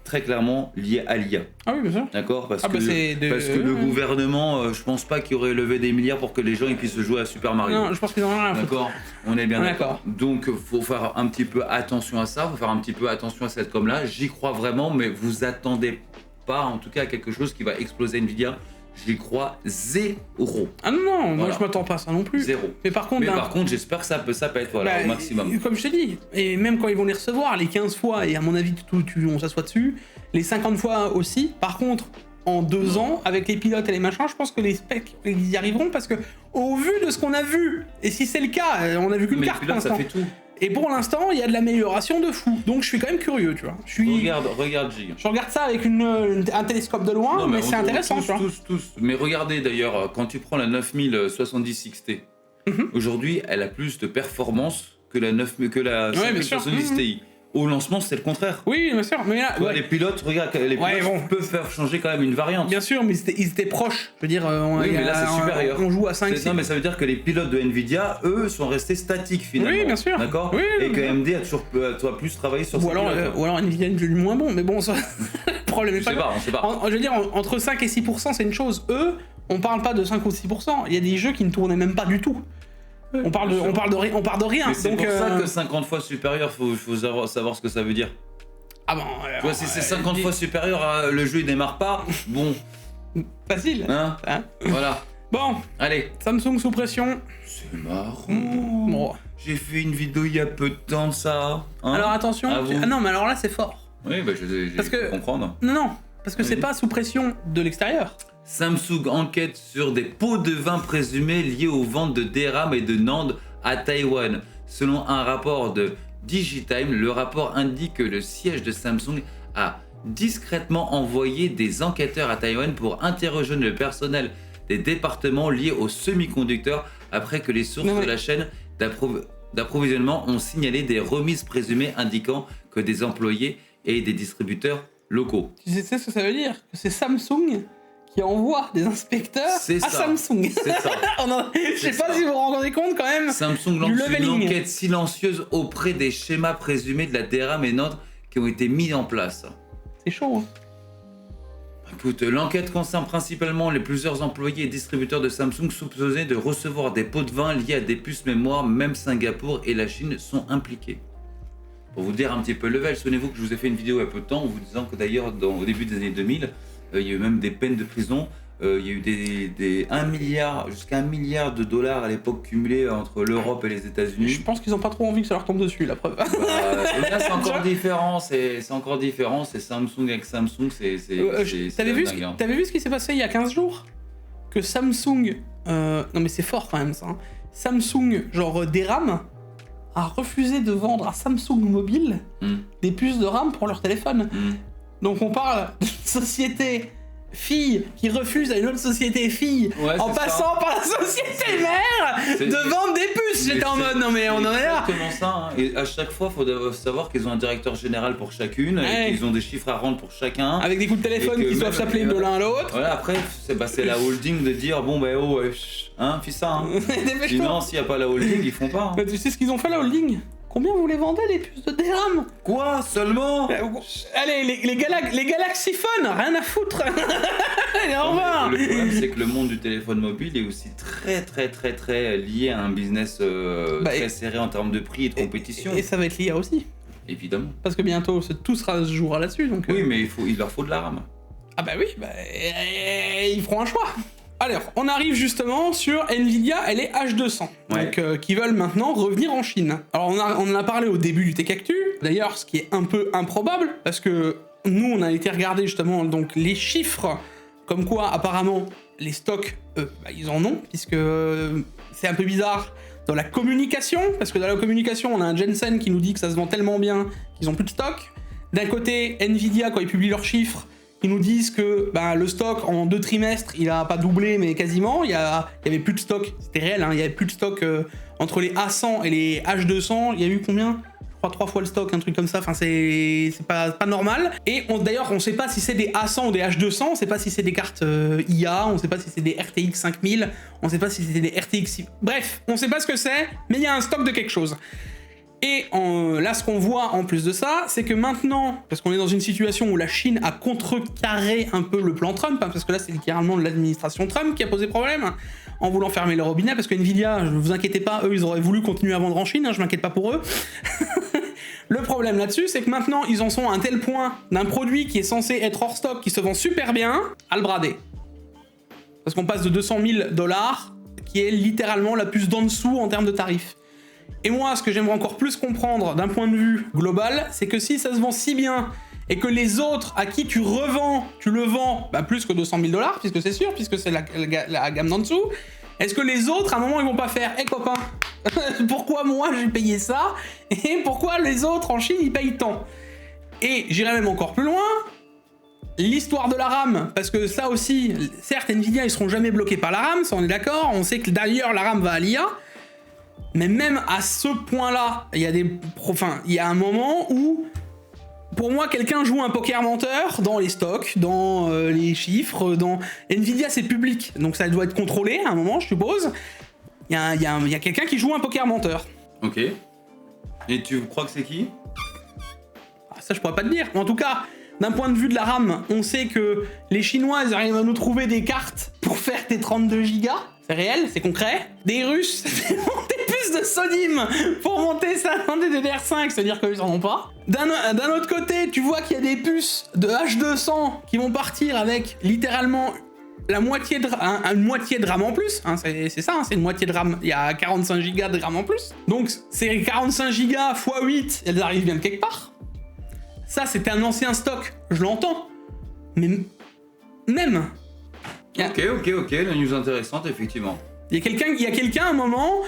B: très clairement lié à l'IA.
C: Ah oui, bien sûr.
B: D'accord, parce que le gouvernement, je pense pas qu'il aurait levé des milliards pour que les gens ils puissent jouer à Super Mario.
C: Non, je pense qu'ils n'en ont rien à foutre.
B: D'accord, on est bien
C: D'accord.
B: Donc faut faire un petit peu attention à ça, faut faire un petit peu attention à cette com-là. J'y crois vraiment, mais vous attendez pas en tout cas à quelque chose qui va exploser Nvidia. J'y crois zéro.
C: Ah non, moi
B: Voilà.
C: je m'attends pas à ça non plus.
B: Zéro.
C: Mais par contre,
B: J'espère que ça peut être voilà, au maximum.
C: Comme je te dis, et même quand ils vont les recevoir, les 15 fois, et à mon avis, on s'assoit dessus, les 50 fois aussi, par contre, en 2 ans, avec les pilotes et les machins, je pense que les specs, ils y arriveront, parce que, au vu de ce qu'on a vu, et si c'est le cas, on a vu qu'une
B: Mais
C: carte
B: les
C: pour
B: pilotes, ça
C: l'instant.
B: fait tout.
C: Et pour l'instant, il y a de l'amélioration de fou. Donc je suis quand même curieux, tu vois.
B: Regarde Gig.
C: Je regarde ça avec un télescope de loin,
B: Non,
C: mais c'est intéressant, tu vois.
B: tous. Mais regardez d'ailleurs, quand tu prends la 9070 XT, aujourd'hui, elle a plus de performance que la 5070 Ti. Au lancement, c'était le contraire.
C: Oui, bien sûr. Mais là,
B: Les pilotes, regarde, peuvent faire changer quand même une variante.
C: bien sûr, mais ils étaient proches. Je veux dire,
B: mais là, c'est supérieur.
C: On joue à 5
B: Non, mais ça veut dire que les pilotes de Nvidia, eux, sont restés statiques finalement.
C: Oui, bien sûr.
B: D'accord.
C: Oui,
B: et que AMD a toujours plus travaillé sur
C: ou
B: ces
C: alors,
B: pilotes.
C: ou alors Nvidia est du moins bon, mais bon, ça, le problème est
B: On
C: pas
B: sait
C: là.
B: pas, on sait pas.
C: Je veux dire, entre 5 et 6%, c'est une chose. Eux, on parle pas de 5 ou 6%. Il y a des jeux qui ne tournaient même pas du tout. On parle de rien.
B: Mais c'est
C: Donc,
B: pour ça que 50 fois supérieur, faut savoir ce que ça veut dire.
C: Ah bon.
B: Tu vois, si c'est 50 fois supérieur, le jeu il démarre pas, bon,
C: Facile.
B: hein, voilà.
C: Bon,
B: Allez.
C: Samsung sous pression.
B: C'est marrant.
C: Bon.
B: J'ai fait une vidéo il y a peu de temps de ça. Hein.
C: Alors attention.
B: À vous.
C: Ah non, mais alors là, c'est fort.
B: Oui, bah j'ai
C: Parce que-
B: comprendre.
C: Non, parce que c'est
B: Oui.
C: pas sous pression de l'extérieur.
B: Samsung enquête sur des pots de vin présumés liés aux ventes de DRAM et de NAND à Taïwan. Selon un rapport de Digitime, le rapport indique que le siège de Samsung a discrètement envoyé des enquêteurs à Taïwan pour interroger le personnel des départements liés aux semi-conducteurs après que les sources de la chaîne d'approvisionnement ont signalé des remises présumées indiquant que des employés et des distributeurs locaux.
C: Tu sais ce que ça veut dire? Que c'est Samsung qui envoie des inspecteurs
B: C'est
C: à
B: ça.
C: Samsung.
B: C'est ça.
C: Je sais pas
B: ça.
C: si vous vous rendez compte quand même.
B: Samsung lance
C: leveling.
B: une enquête silencieuse auprès des schémas présumés de la DRAM et NAND qui ont été mis en place.
C: C'est chaud. Hein.
B: Écoute, l'enquête concerne principalement les plusieurs employés et distributeurs de Samsung soupçonnés de recevoir des pots de vin liés à des puces mémoire. Même Singapour et la Chine sont impliqués. Pour vous dire un petit peu le level, souvenez-vous que je vous ai fait une vidéo il y a peu de temps en vous disant que d'ailleurs au début des années 2000, il y a eu même des peines de prison. Il y a eu des 1 milliard, jusqu'à 1 milliard de dollars à l'époque cumulés entre l'Europe et les
C: Je
B: États-Unis.
C: pense qu'ils ont pas trop envie que ça leur tombe dessus, la preuve.
B: Là, c'est encore différent. C'est encore différent. C'est Samsung avec Samsung.
C: T'avais vu ce qui s'est passé il y a 15 jours? Que Samsung... non mais c'est fort quand même ça. Hein. Samsung, genre DRAM, a refusé de vendre à Samsung Mobile des puces de RAM pour leur téléphone. Donc on parle d'une société fille qui refuse à une autre société fille en passant par la société mère de vendre des puces. J'étais en mode non mais on en est là.
B: C'est exactement ça. Hein. Et à chaque fois, il faut savoir qu'ils ont un directeur général pour chacune, et qu'ils ont des chiffres à rendre pour chacun.
C: Avec des coups de téléphone
B: Et que
C: qui doivent
B: même-
C: s'appeler de l'un à l'autre.
B: Voilà, après, c'est la holding de dire bon, bah oh, hein, fais ça. Hein.
C: Dépêche-toi.
B: Sinon, s'il n'y a pas la holding, ils font pas. Hein.
C: Mais tu sais ce qu'ils ont fait la holding? Combien vous les vendez les puces de DRAM?
B: Quoi seulement?
C: Allez, les Galaxy Phone, rien à foutre. Allez, au revoir.
B: Le problème, c'est que le monde du téléphone mobile est aussi très lié à un business très serré en termes de prix et de compétition.
C: Et ça va être l'IA aussi.
B: Évidemment.
C: Parce que bientôt, tout se jouera là-dessus. Donc,
B: Oui, mais il leur faut de la RAM.
C: Ah bah oui, ils feront un choix. Alors, on arrive justement sur Nvidia, elle est H200, donc qui veulent maintenant revenir en Chine. Alors on en a parlé au début du Tech Actu, d'ailleurs ce qui est un peu improbable, parce que nous on a été regarder justement donc les chiffres, comme quoi apparemment
D: les stocks, ils en ont, puisque c'est un peu bizarre dans la communication, parce que dans la communication, on a un Jensen qui nous dit que ça se vend tellement bien qu'ils ont plus de stock. D'un côté, Nvidia, quand ils publient leurs chiffres, ils nous disent que le stock en 2 trimestres, il a pas doublé, mais quasiment. Il y avait plus de stock, c'était réel, il y avait plus de stock entre les A100 et les H200. Il y a eu combien ? Je crois 3 fois le stock, un truc comme ça. Enfin, c'est pas normal. Et d'ailleurs, on sait pas si c'est des A100 ou des H200. On sait pas si c'est des cartes IA. On sait pas si c'est des RTX 5000. On sait pas si c'est des RTX. Bref, on sait pas ce que c'est, mais il y a un stock de quelque chose. Et là, ce qu'on voit en plus de ça, c'est que maintenant, parce qu'on est dans une situation où la Chine a contrecarré un peu le plan Trump, parce que là, c'est littéralement l'administration Trump qui a posé problème, en voulant fermer le robinet, parce que Nvidia, ne vous inquiétez pas, eux, ils auraient voulu continuer à vendre en Chine, je m'inquiète pas pour eux. Le problème là-dessus, c'est que maintenant, ils en sont à un tel point d'un produit qui est censé être hors stock, qui se vend super bien, à le brader. Parce qu'on passe de 200 000 $, qui est littéralement la puce d'en dessous en termes de tarifs. Et moi, ce que j'aimerais encore plus comprendre d'un point de vue global, c'est que si ça se vend si bien, et que les autres à qui tu le vends plus que 200 000 $, puisque c'est sûr, puisque c'est la gamme d'en dessous, est-ce que les autres, à un moment, ils vont pas faire « Hé copain, pourquoi moi j'ai payé ça, et pourquoi les autres en Chine, ils payent tant ?» Et j'irai même encore plus loin, l'histoire de la RAM, parce que ça aussi, certes, Nvidia, ils seront jamais bloqués par la RAM, ça on est d'accord, on sait que d'ailleurs la RAM va à l'IA, mais même à ce point-là, il y a un moment où, pour moi, quelqu'un joue un poker menteur dans les stocks, dans les chiffres, dans... Nvidia, c'est public, donc ça doit être contrôlé à un moment, je suppose. Il y a quelqu'un qui joue un poker menteur.
B: Ok. Et tu crois que c'est qui ?
D: Ça, je pourrais pas te dire. En tout cas, d'un point de vue de la RAM, on sait que les Chinois, ils arrivent à nous trouver des cartes pour faire des 32 gigas. C'est réel, c'est concret. Des Russes, des puces de Sodim pour monter ça dans des DDR5, c'est-à-dire qu'ils en ont pas. D'un autre côté, tu vois qu'il y a des puces de H200 qui vont partir avec littéralement une moitié de RAM en plus. C'est ça, c'est une moitié de RAM. Il y a 45 gigas de RAM en plus. Donc, ces 45 gigas x 8, elles arrivent bien de quelque part. Ça, c'était un ancien stock, je l'entends. Mais même...
B: Ok, la news intéressante, effectivement.
D: Il y a quelqu'un à un moment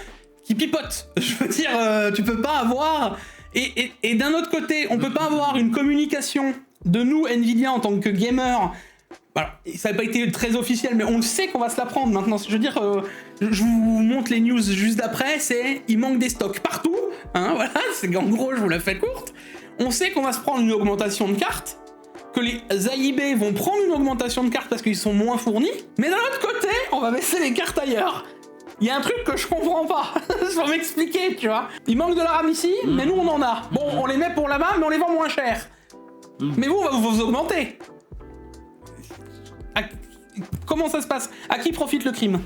D: qui pipote. Je veux dire, tu peux pas avoir... Et d'un autre côté, on peut pas avoir une communication de nous, Nvidia, en tant que gamer. Voilà, ça n'a pas été très officiel, mais on le sait qu'on va se la prendre maintenant. Je veux dire, je vous montre les news juste d'après, il manque des stocks partout. Voilà, c'est en gros, je vous la fais courte. On sait qu'on va se prendre une augmentation de cartes, que les AIB vont prendre une augmentation de cartes parce qu'ils sont moins fournis, mais d'un autre côté, on va baisser les cartes ailleurs. Il y a un truc que je comprends pas. Faut m'expliquer, tu vois. Il manque de la RAM ici, mais nous on en a. Bon, on les met pour là-bas, mais on les vend moins cher. Mais vous, on va vous augmenter. Comment ça se passe ? À qui profite le crime ?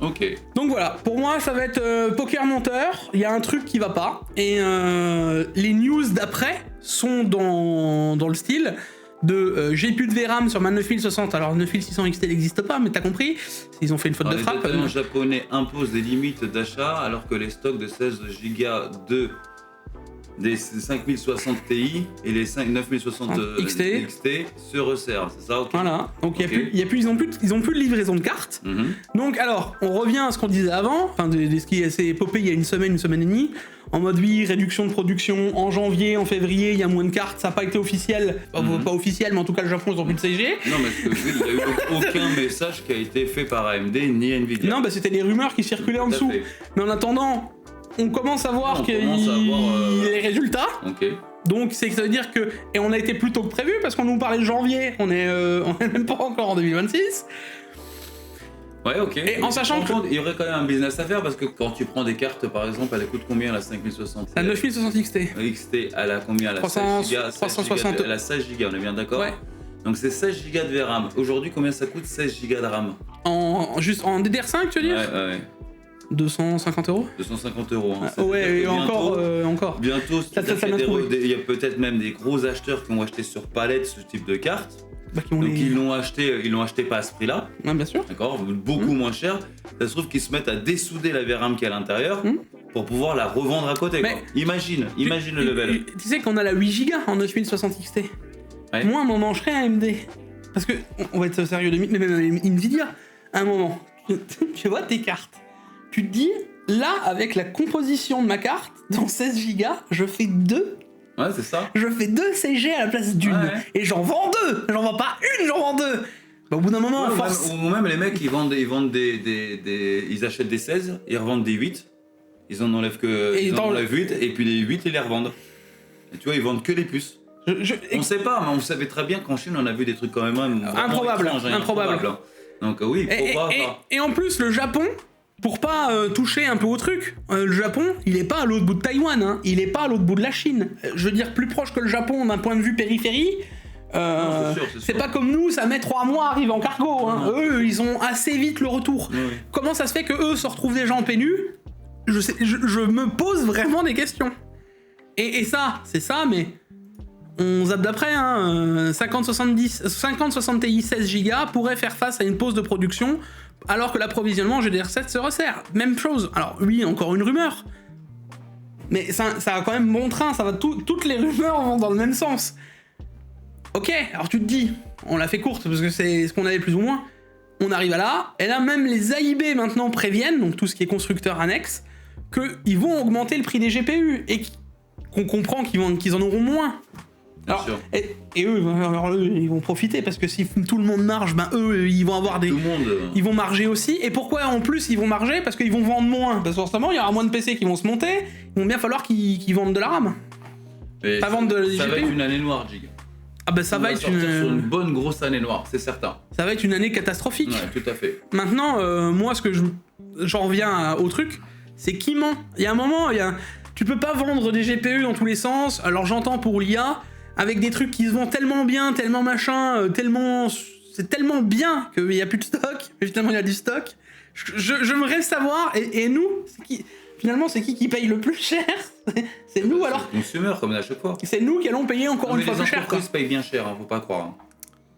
B: Ok.
D: Donc voilà, pour moi ça va être poker menteur, il y a un truc qui va pas, et les news d'après sont dans le style de j'ai plus de VRAM sur ma 9060, alors 9600 XT n'existe pas, mais t'as compris, ils ont fait une faute de frappe.
B: Les détaillants japonais imposent des limites d'achat alors que les stocks de 16 Go des 5060 Ti et les 9060 XT se resserrent, c'est ça? Okay.
D: Voilà, donc ils ont plus de livraison de cartes. Donc alors, on revient à ce qu'on disait avant, enfin de ce qui s'est popé il y a une semaine et demie, en mode oui, réduction de production en janvier, en février, il y a moins de cartes, ça n'a pas été officiel, pas officiel, mais en tout cas le Japon ils ont plus de CG.
B: Non mais il n'y a eu aucun message qui a été fait par AMD ni Nvidia.
D: Non, c'était des rumeurs qui circulaient en dessous. Mais en attendant, on commence à voir les résultats.
B: Ok.
D: Donc ça veut dire que... Et on a été plus tôt que prévu parce qu'on nous parlait de janvier, on est même pas encore en 2026.
B: Ouais, ok.
D: Et en sachant que...
B: Il y aurait quand même un business à faire parce que quand tu prends des cartes par exemple, elle coûte combien la 5060 ?
D: La 9060 XT.
B: XT, elle a combien ? Elle a
D: 360.
B: Elle a 16 Go, on est bien d'accord ?
D: Ouais.
B: Donc c'est 16 Go de VRAM. Aujourd'hui, combien ça coûte 16 Go de RAM ?
D: Juste en DDR5, tu veux dire ?
B: Ouais.
D: 250 €.
B: 250 €. Hein.
D: Ouais, et encore.
B: Bientôt, il y a peut-être même des gros acheteurs qui ont acheté sur palette ce type de carte. Ils l'ont acheté pas à ce prix-là.
D: Ouais, bien sûr.
B: D'accord, beaucoup moins cher. Ça se trouve qu'ils se mettent à dessouder la VRAM qui est à l'intérieur pour pouvoir la revendre à côté. Quoi. Imagine le level.
D: Tu sais qu'on a la 8 Go en 9060 XT.
B: Ouais.
D: Moi, on m'en mangerait à AMD. Parce que, on va être sérieux, mais même Nvidia, à un moment, tu vois tes cartes, tu te dis, là, avec la composition de ma carte, dans 16 Go, je fais 2.
B: Ouais, c'est ça.
D: Je fais 2 CG à la place d'une.
B: Ouais.
D: Et j'en vends 2. J'en vends pas une, j'en vends 2. Bah, au bout d'un moment,
B: Ouais,
D: à force.
B: ou même les mecs, ils achètent des 16, ils revendent des 8. Ils en enlèvent ils en enlèvent 8, et puis les 8, ils les revendent. Et tu vois, ils vendent que les puces. On sait pas, mais on savait très bien qu'en Chine, on a vu des trucs quand même
D: Improbable.
B: improbables. Donc oui, pourquoi pas.
D: Et en plus, le Japon, pour pas toucher un peu au truc, le Japon, il est pas à l'autre bout de Taïwan, hein, il est pas à l'autre bout de la Chine. Je veux dire, plus proche que le Japon d'un point de vue périphérie. C'est pas comme nous, ça met 3 mois à arriver en cargo. Hein. Eux, ils ont assez vite le retour.
B: Oui.
D: Comment ça se fait que eux se retrouvent déjà en pénu? Je me pose vraiment des questions. Et ça, c'est ça, mais on zappe d'après, hein, 50-60 Ti 16 Go pourrait faire face à une pause de production alors que l'approvisionnement GDR7 se resserre. Même chose. Alors oui, encore une rumeur. Mais ça a quand même bon train, ça va toutes les rumeurs vont dans le même sens. Ok, alors tu te dis, on l'a fait courte parce que c'est ce qu'on avait plus ou moins. On arrive à là, et là même les AIB maintenant préviennent, donc tout ce qui est constructeur annexe, qu'ils vont augmenter le prix des GPU et qu'on comprend qu'ils en auront moins. Alors, et eux, ils vont profiter parce que si tout le monde marge, ben eux, ils vont avoir des. Ils vont marger aussi. Et pourquoi en plus ils vont marger? Parce qu'ils vont vendre moins. Parce que forcément, il y aura moins de PC qui vont se monter. Il va bien falloir qu'ils vendent de la RAM. Pas vendre de
B: ça
D: GPU.
B: va être une année noire, Jig.
D: Ah ben ça va être
B: sur une bonne grosse année noire, c'est certain.
D: Ça va être une année catastrophique.
B: Ouais, tout à fait.
D: Maintenant, moi, ce que j'en reviens au truc, c'est qui ment. Il y a un moment, tu peux pas vendre des GPU dans tous les sens. Alors j'entends pour l'IA, avec des trucs qui se vendent tellement bien, tellement machin, c'est tellement bien qu'il y a plus de stock. Mais finalement, il y a du stock. Je me reste savoir. Et nous, finalement, c'est qui paye le plus cher? C'est nous alors.
B: Consumer comme à chaque fois.
D: C'est nous qui allons payer encore une fois plus cher.
B: Les entreprises payent bien cher, hein, faut pas croire. Hein.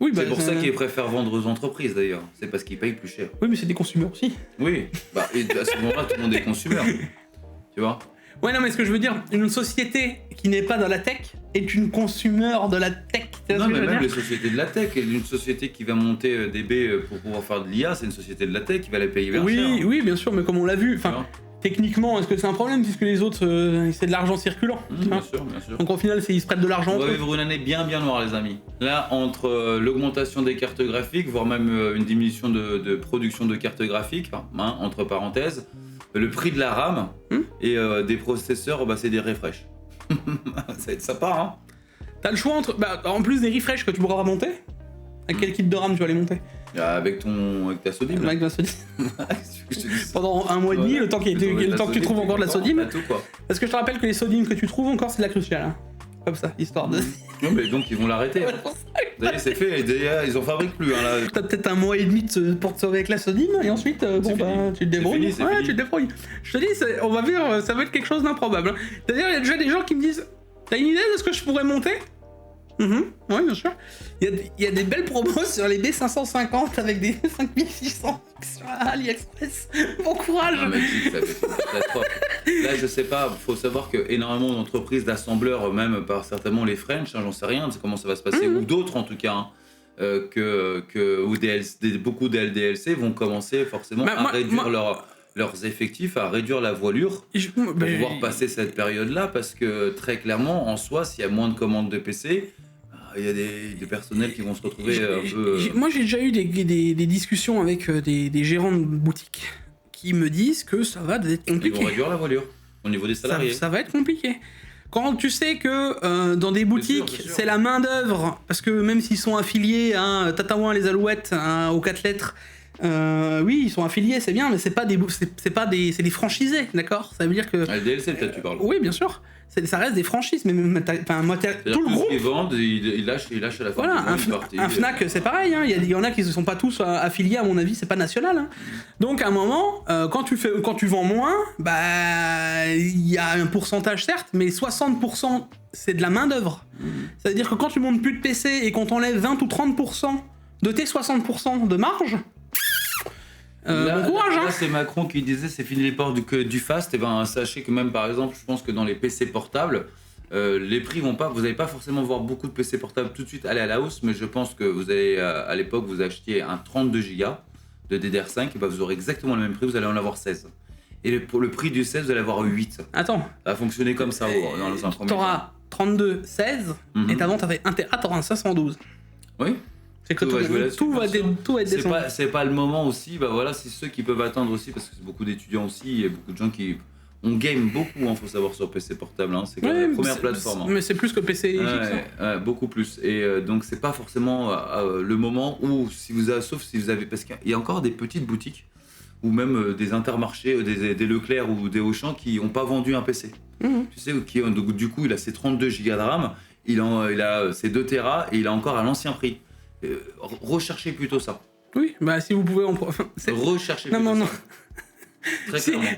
D: Oui, bah,
B: c'est pour ça qu'ils préfèrent vendre aux entreprises d'ailleurs. C'est parce qu'ils payent plus cher.
D: Oui, mais c'est des consommateurs aussi.
B: Oui, bah et à ce moment-là, tout le monde est consommateur. Tu vois?
D: Ouais, non, mais ce que je veux dire, une société qui n'est pas dans la tech est une consumeur de la tech.
B: Non, mais même les sociétés de la tech, une société qui va monter des baies pour pouvoir faire de l'IA, c'est une société de la tech qui va la payer bien cher.
D: Oui, bien sûr, mais comme on l'a vu, enfin, techniquement, est-ce que c'est un problème puisque les autres, c'est de l'argent circulant
B: Bien sûr, bien sûr.
D: Donc au final, ils se prêtent de l'argent.
B: On va vivre une année bien noire, les amis. Là, entre l'augmentation des cartes graphiques, voire même une diminution de production de cartes graphiques, hein, entre parenthèses, le prix de la RAM et des processeurs, bah, c'est des refresh. Ça part, hein.
D: T'as le choix entre. Bah, en plus des refresh que tu pourras monter. À quel kit de RAM tu vas les monter?
B: Avec ta Sodim.
D: Avec la Sodim. Pendant un mois et demi, le temps que tu trouves encore de la Sodim. Parce que je te rappelle que les Sodim que tu trouves encore, c'est de la cruciale. Hein. Comme ça, histoire de.
B: Non, mais donc ils vont l'arrêter. D'ailleurs, c'est fait, ils en fabriquent plus. Hein, là.
D: T'as peut-être un mois et demi pour te sauver avec la Sodim, et ensuite, bon, bah, tu te débrouilles.
B: Fini.
D: Tu te débrouilles. Je te dis, on va voir, ça va être quelque chose d'improbable. D'ailleurs, il y a déjà des gens qui me disent, t'as une idée de ce que je pourrais monter? Ouais, bien sûr. Il y a des belles promos sur les B550 avec des 5600 sur AliExpress. Bon courage.
B: Non, mais ça fait une catastrophe. Là, je sais pas, faut savoir que énormément d'entreprises, d'assembleurs, même par certainement les French, hein, j'en sais rien, c'est comment ça va se passer, ou d'autres en tout cas, hein, ou beaucoup d'LDLC vont commencer forcément à réduire leurs effectifs, à réduire la voilure pour pouvoir passer cette période-là, parce que très clairement, en soi, s'il y a moins de commandes de PC, il y a des personnels qui vont se retrouver un peu...
D: Moi, j'ai déjà eu des discussions avec des gérants de boutiques qui me disent que ça va être compliqué.
B: Ils vont réduire la voilure au niveau des salariés.
D: Ça va être compliqué. Quand tu sais que dans des boutiques, c'est la main-d'œuvre, parce que même s'ils sont affiliés à Tatouin les Alouettes, aux 4 lettres, oui, ils sont affiliés, c'est bien, mais c'est des franchisés, d'accord? Ça veut dire que.
B: Les DLC, peut-être, tu parles.
D: Oui, bien sûr. Ça reste des franchises, mais même, tout le groupe.
B: Ils vendent, ils lâchent à la fin.
D: Voilà, un Fnac, c'est pareil. Hein. Il y en a qui ne sont pas tous affiliés, à mon avis, c'est pas national. Hein. Donc, à un moment, quand tu vends moins, bah, il y a un pourcentage, certes, mais 60%, c'est de la main-d'œuvre. Ça veut dire que quand tu montes plus de PC et qu'on t'enlève 20 ou 30% de tes 60% de marge. Bon courage, hein.
B: Là, c'est Macron qui disait c'est fini les ports du fast. Et ben, sachez que même par exemple, je pense que dans les PC portables, les prix vont pas, vous n'allez pas forcément voir beaucoup de PC portables tout de suite aller à la hausse, mais je pense que vous allez, à l'époque, vous achetiez un 32 Go de DDR5, et bah vous aurez exactement le même prix, vous allez en avoir 16. Et pour le prix du 16, vous allez avoir 8.
D: Attends.
B: Ça va fonctionner comme ça dans un premier temps.
D: T'auras 32, 16, et t'avant t'avais 1 Tera, t'auras un 512.
B: Oui.
D: C'est que tout va être descendu.
B: C'est pas le moment aussi, bah voilà, c'est ceux qui peuvent attendre aussi, parce que c'est beaucoup d'étudiants aussi, et beaucoup de gens qui... On game beaucoup, faut savoir, sur PC portable, hein. C'est quand même la première plateforme.
D: Mais c'est plus que PC fixe.
B: Beaucoup plus. Et donc c'est pas forcément le moment où, sauf si vous avez, parce qu'il y a encore des petites boutiques, ou même des Intermarchés, des Leclerc ou des Auchan qui n'ont pas vendu un PC. Tu sais, donc, du coup il a ses 32 Go de RAM, il a ses 2 Tera et il a encore à l'ancien prix. Recherchez plutôt ça.
D: Oui, bah si vous pouvez
B: recherchez plutôt ça.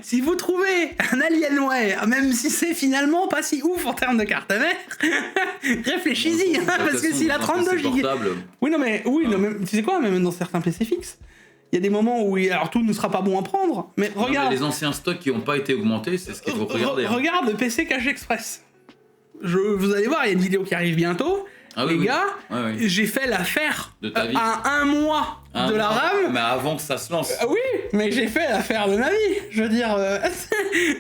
D: Si vous trouvez un Alienware, même si c'est finalement pas si ouf en termes de carte mère, réfléchis-y, parce que s'il a 32 Go... Oui, non mais tu sais quoi, même dans certains PC fixes, il y a des moments où, alors tout ne sera pas bon à prendre, mais regarde...
B: les anciens stocks qui n'ont pas été augmentés, c'est ce qu'il faut regarder.
D: Regarde le PC Cache Express. Vous allez voir, il y a une vidéo qui arrive bientôt. Les gars, j'ai fait l'affaire à 1 mois de la RAM.
B: Mais avant que ça se lance.
D: Oui, mais j'ai fait l'affaire de ma vie. Je veux dire,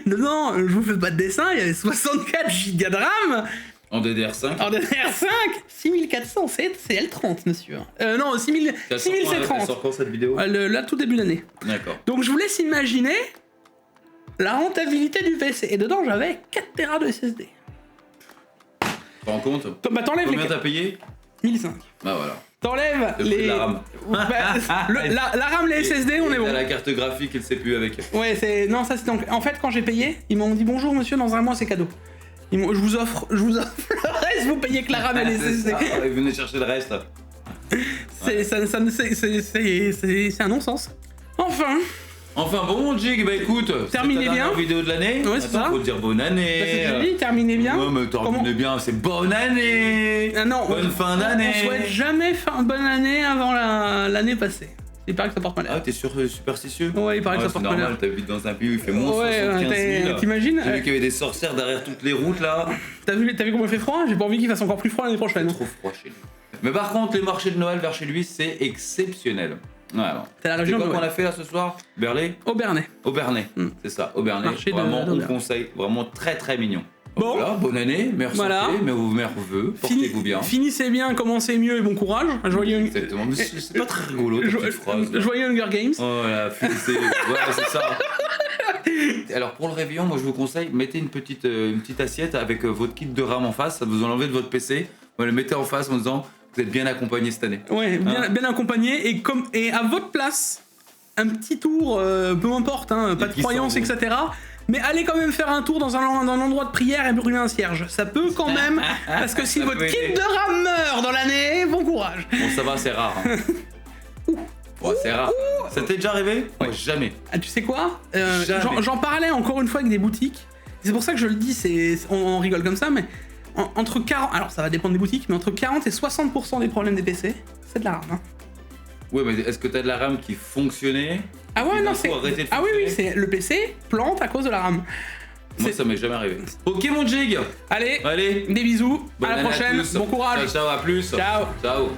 D: non, je vous fais pas de dessin, il y avait 64 Go de RAM.
B: En DDR5.
D: En DDR5, 6400, c'est L30, monsieur. Non, 6730.
B: Elle sort quand cette vidéo?
D: Là, tout début d'année.
B: D'accord.
D: Donc je vous laisse imaginer la rentabilité du PC. Et dedans, j'avais 4 Tera de SSD.
B: Tu te rends compte?
D: Bah, t'enlèves
B: combien t'as payé?
D: 1005.
B: Bah voilà.
D: T'enlèves
B: le prix de la RAM.
D: La RAM, les SSD, on est bon.
B: La carte graphique, il sait plus avec.
D: Ouais, non, ça c'était en fait quand j'ai payé, ils m'ont dit bonjour monsieur, dans 1 mois c'est cadeau. Je vous offre le reste, vous payez que la RAM et les SSD.
B: Et venez chercher le reste.
D: C'est un non-sens.
B: Enfin bon, Jig, bah écoute,
D: terminez bien.
B: La vidéo de l'année.
D: Ouais, c'est ça.
B: Faut dire bonne année.
D: Bah, c'est joli, terminez bien.
B: Ouais, mais terminez bien, c'est bonne année.
D: Ah non,
B: bonne fin d'année.
D: On souhaite jamais bonne année avant l'année passée. Il paraît que ça porte malheur.
B: Ah, t'es superstitieux?
D: Ouais, il paraît que ça porte malheur.
B: C'est normal, t'habites dans un pays où il fait moins 75 000.
D: T'imagines?
B: J'ai vu qu'il y avait des sorcières derrière toutes les routes là.
D: T'as vu comment il fait froid? J'ai pas envie qu'il fasse encore plus froid l'année prochaine.
B: C'est trop froid chez lui. Mais par contre, les marchés de Noël vers chez lui, c'est exceptionnel. Voilà.
D: C'est la région
B: de Noël. Qu'on a fait là ce soir? Berlay?
D: Aubernais.
B: C'est ça, Aubernais. Vraiment, on conseille. Vraiment très très mignon.
D: Bon.
B: Voilà, bonne année, meilleure santé, meilleurs vœux, portez-vous bien.
D: Finissez bien, commencez mieux et bon courage. Joyeux...
B: Exactement, mais c'est pas très rigolo ta petite phrase.
D: Joyeux Hunger Games.
B: Voilà, finissez, voilà, c'est ça. Alors pour le réveillon, moi je vous conseille, mettez une petite assiette avec votre kit de RAM en face, vous enlevez de votre PC, vous le mettez en face en disant vous êtes bien accompagné cette année. Ouais,
D: bien accompagné et à votre place, un petit tour, peu importe, hein, pas de croyance, etc. Mais allez quand même faire un tour dans un endroit de prière et brûler un cierge. Ça peut quand même, parce que si votre kit de RAM meurt dans l'année, bon courage.
B: Bon, ça va, c'est rare. Hein. Ouais, c'est rare. Ça t'est déjà arrivé? Ouais, jamais.
D: Ah, tu sais quoi? J'en parlais encore une fois avec des boutiques. C'est pour ça que je le dis, on rigole comme ça, mais entre 40... Alors ça va dépendre des boutiques, mais entre 40 et 60% des problèmes des PC, c'est de la RAM. Hein.
B: Ouais, mais est-ce que t'as de la RAM qui fonctionnait?
D: Ah ouais, non, c'est... Ah oui, c'est le PC plante à cause de la RAM.
B: Moi, ça m'est jamais arrivé. Ok, mon Jig.
D: Allez, des bisous. À la prochaine. Bon courage.
B: Ciao, à plus.
D: Ciao.
B: Ciao.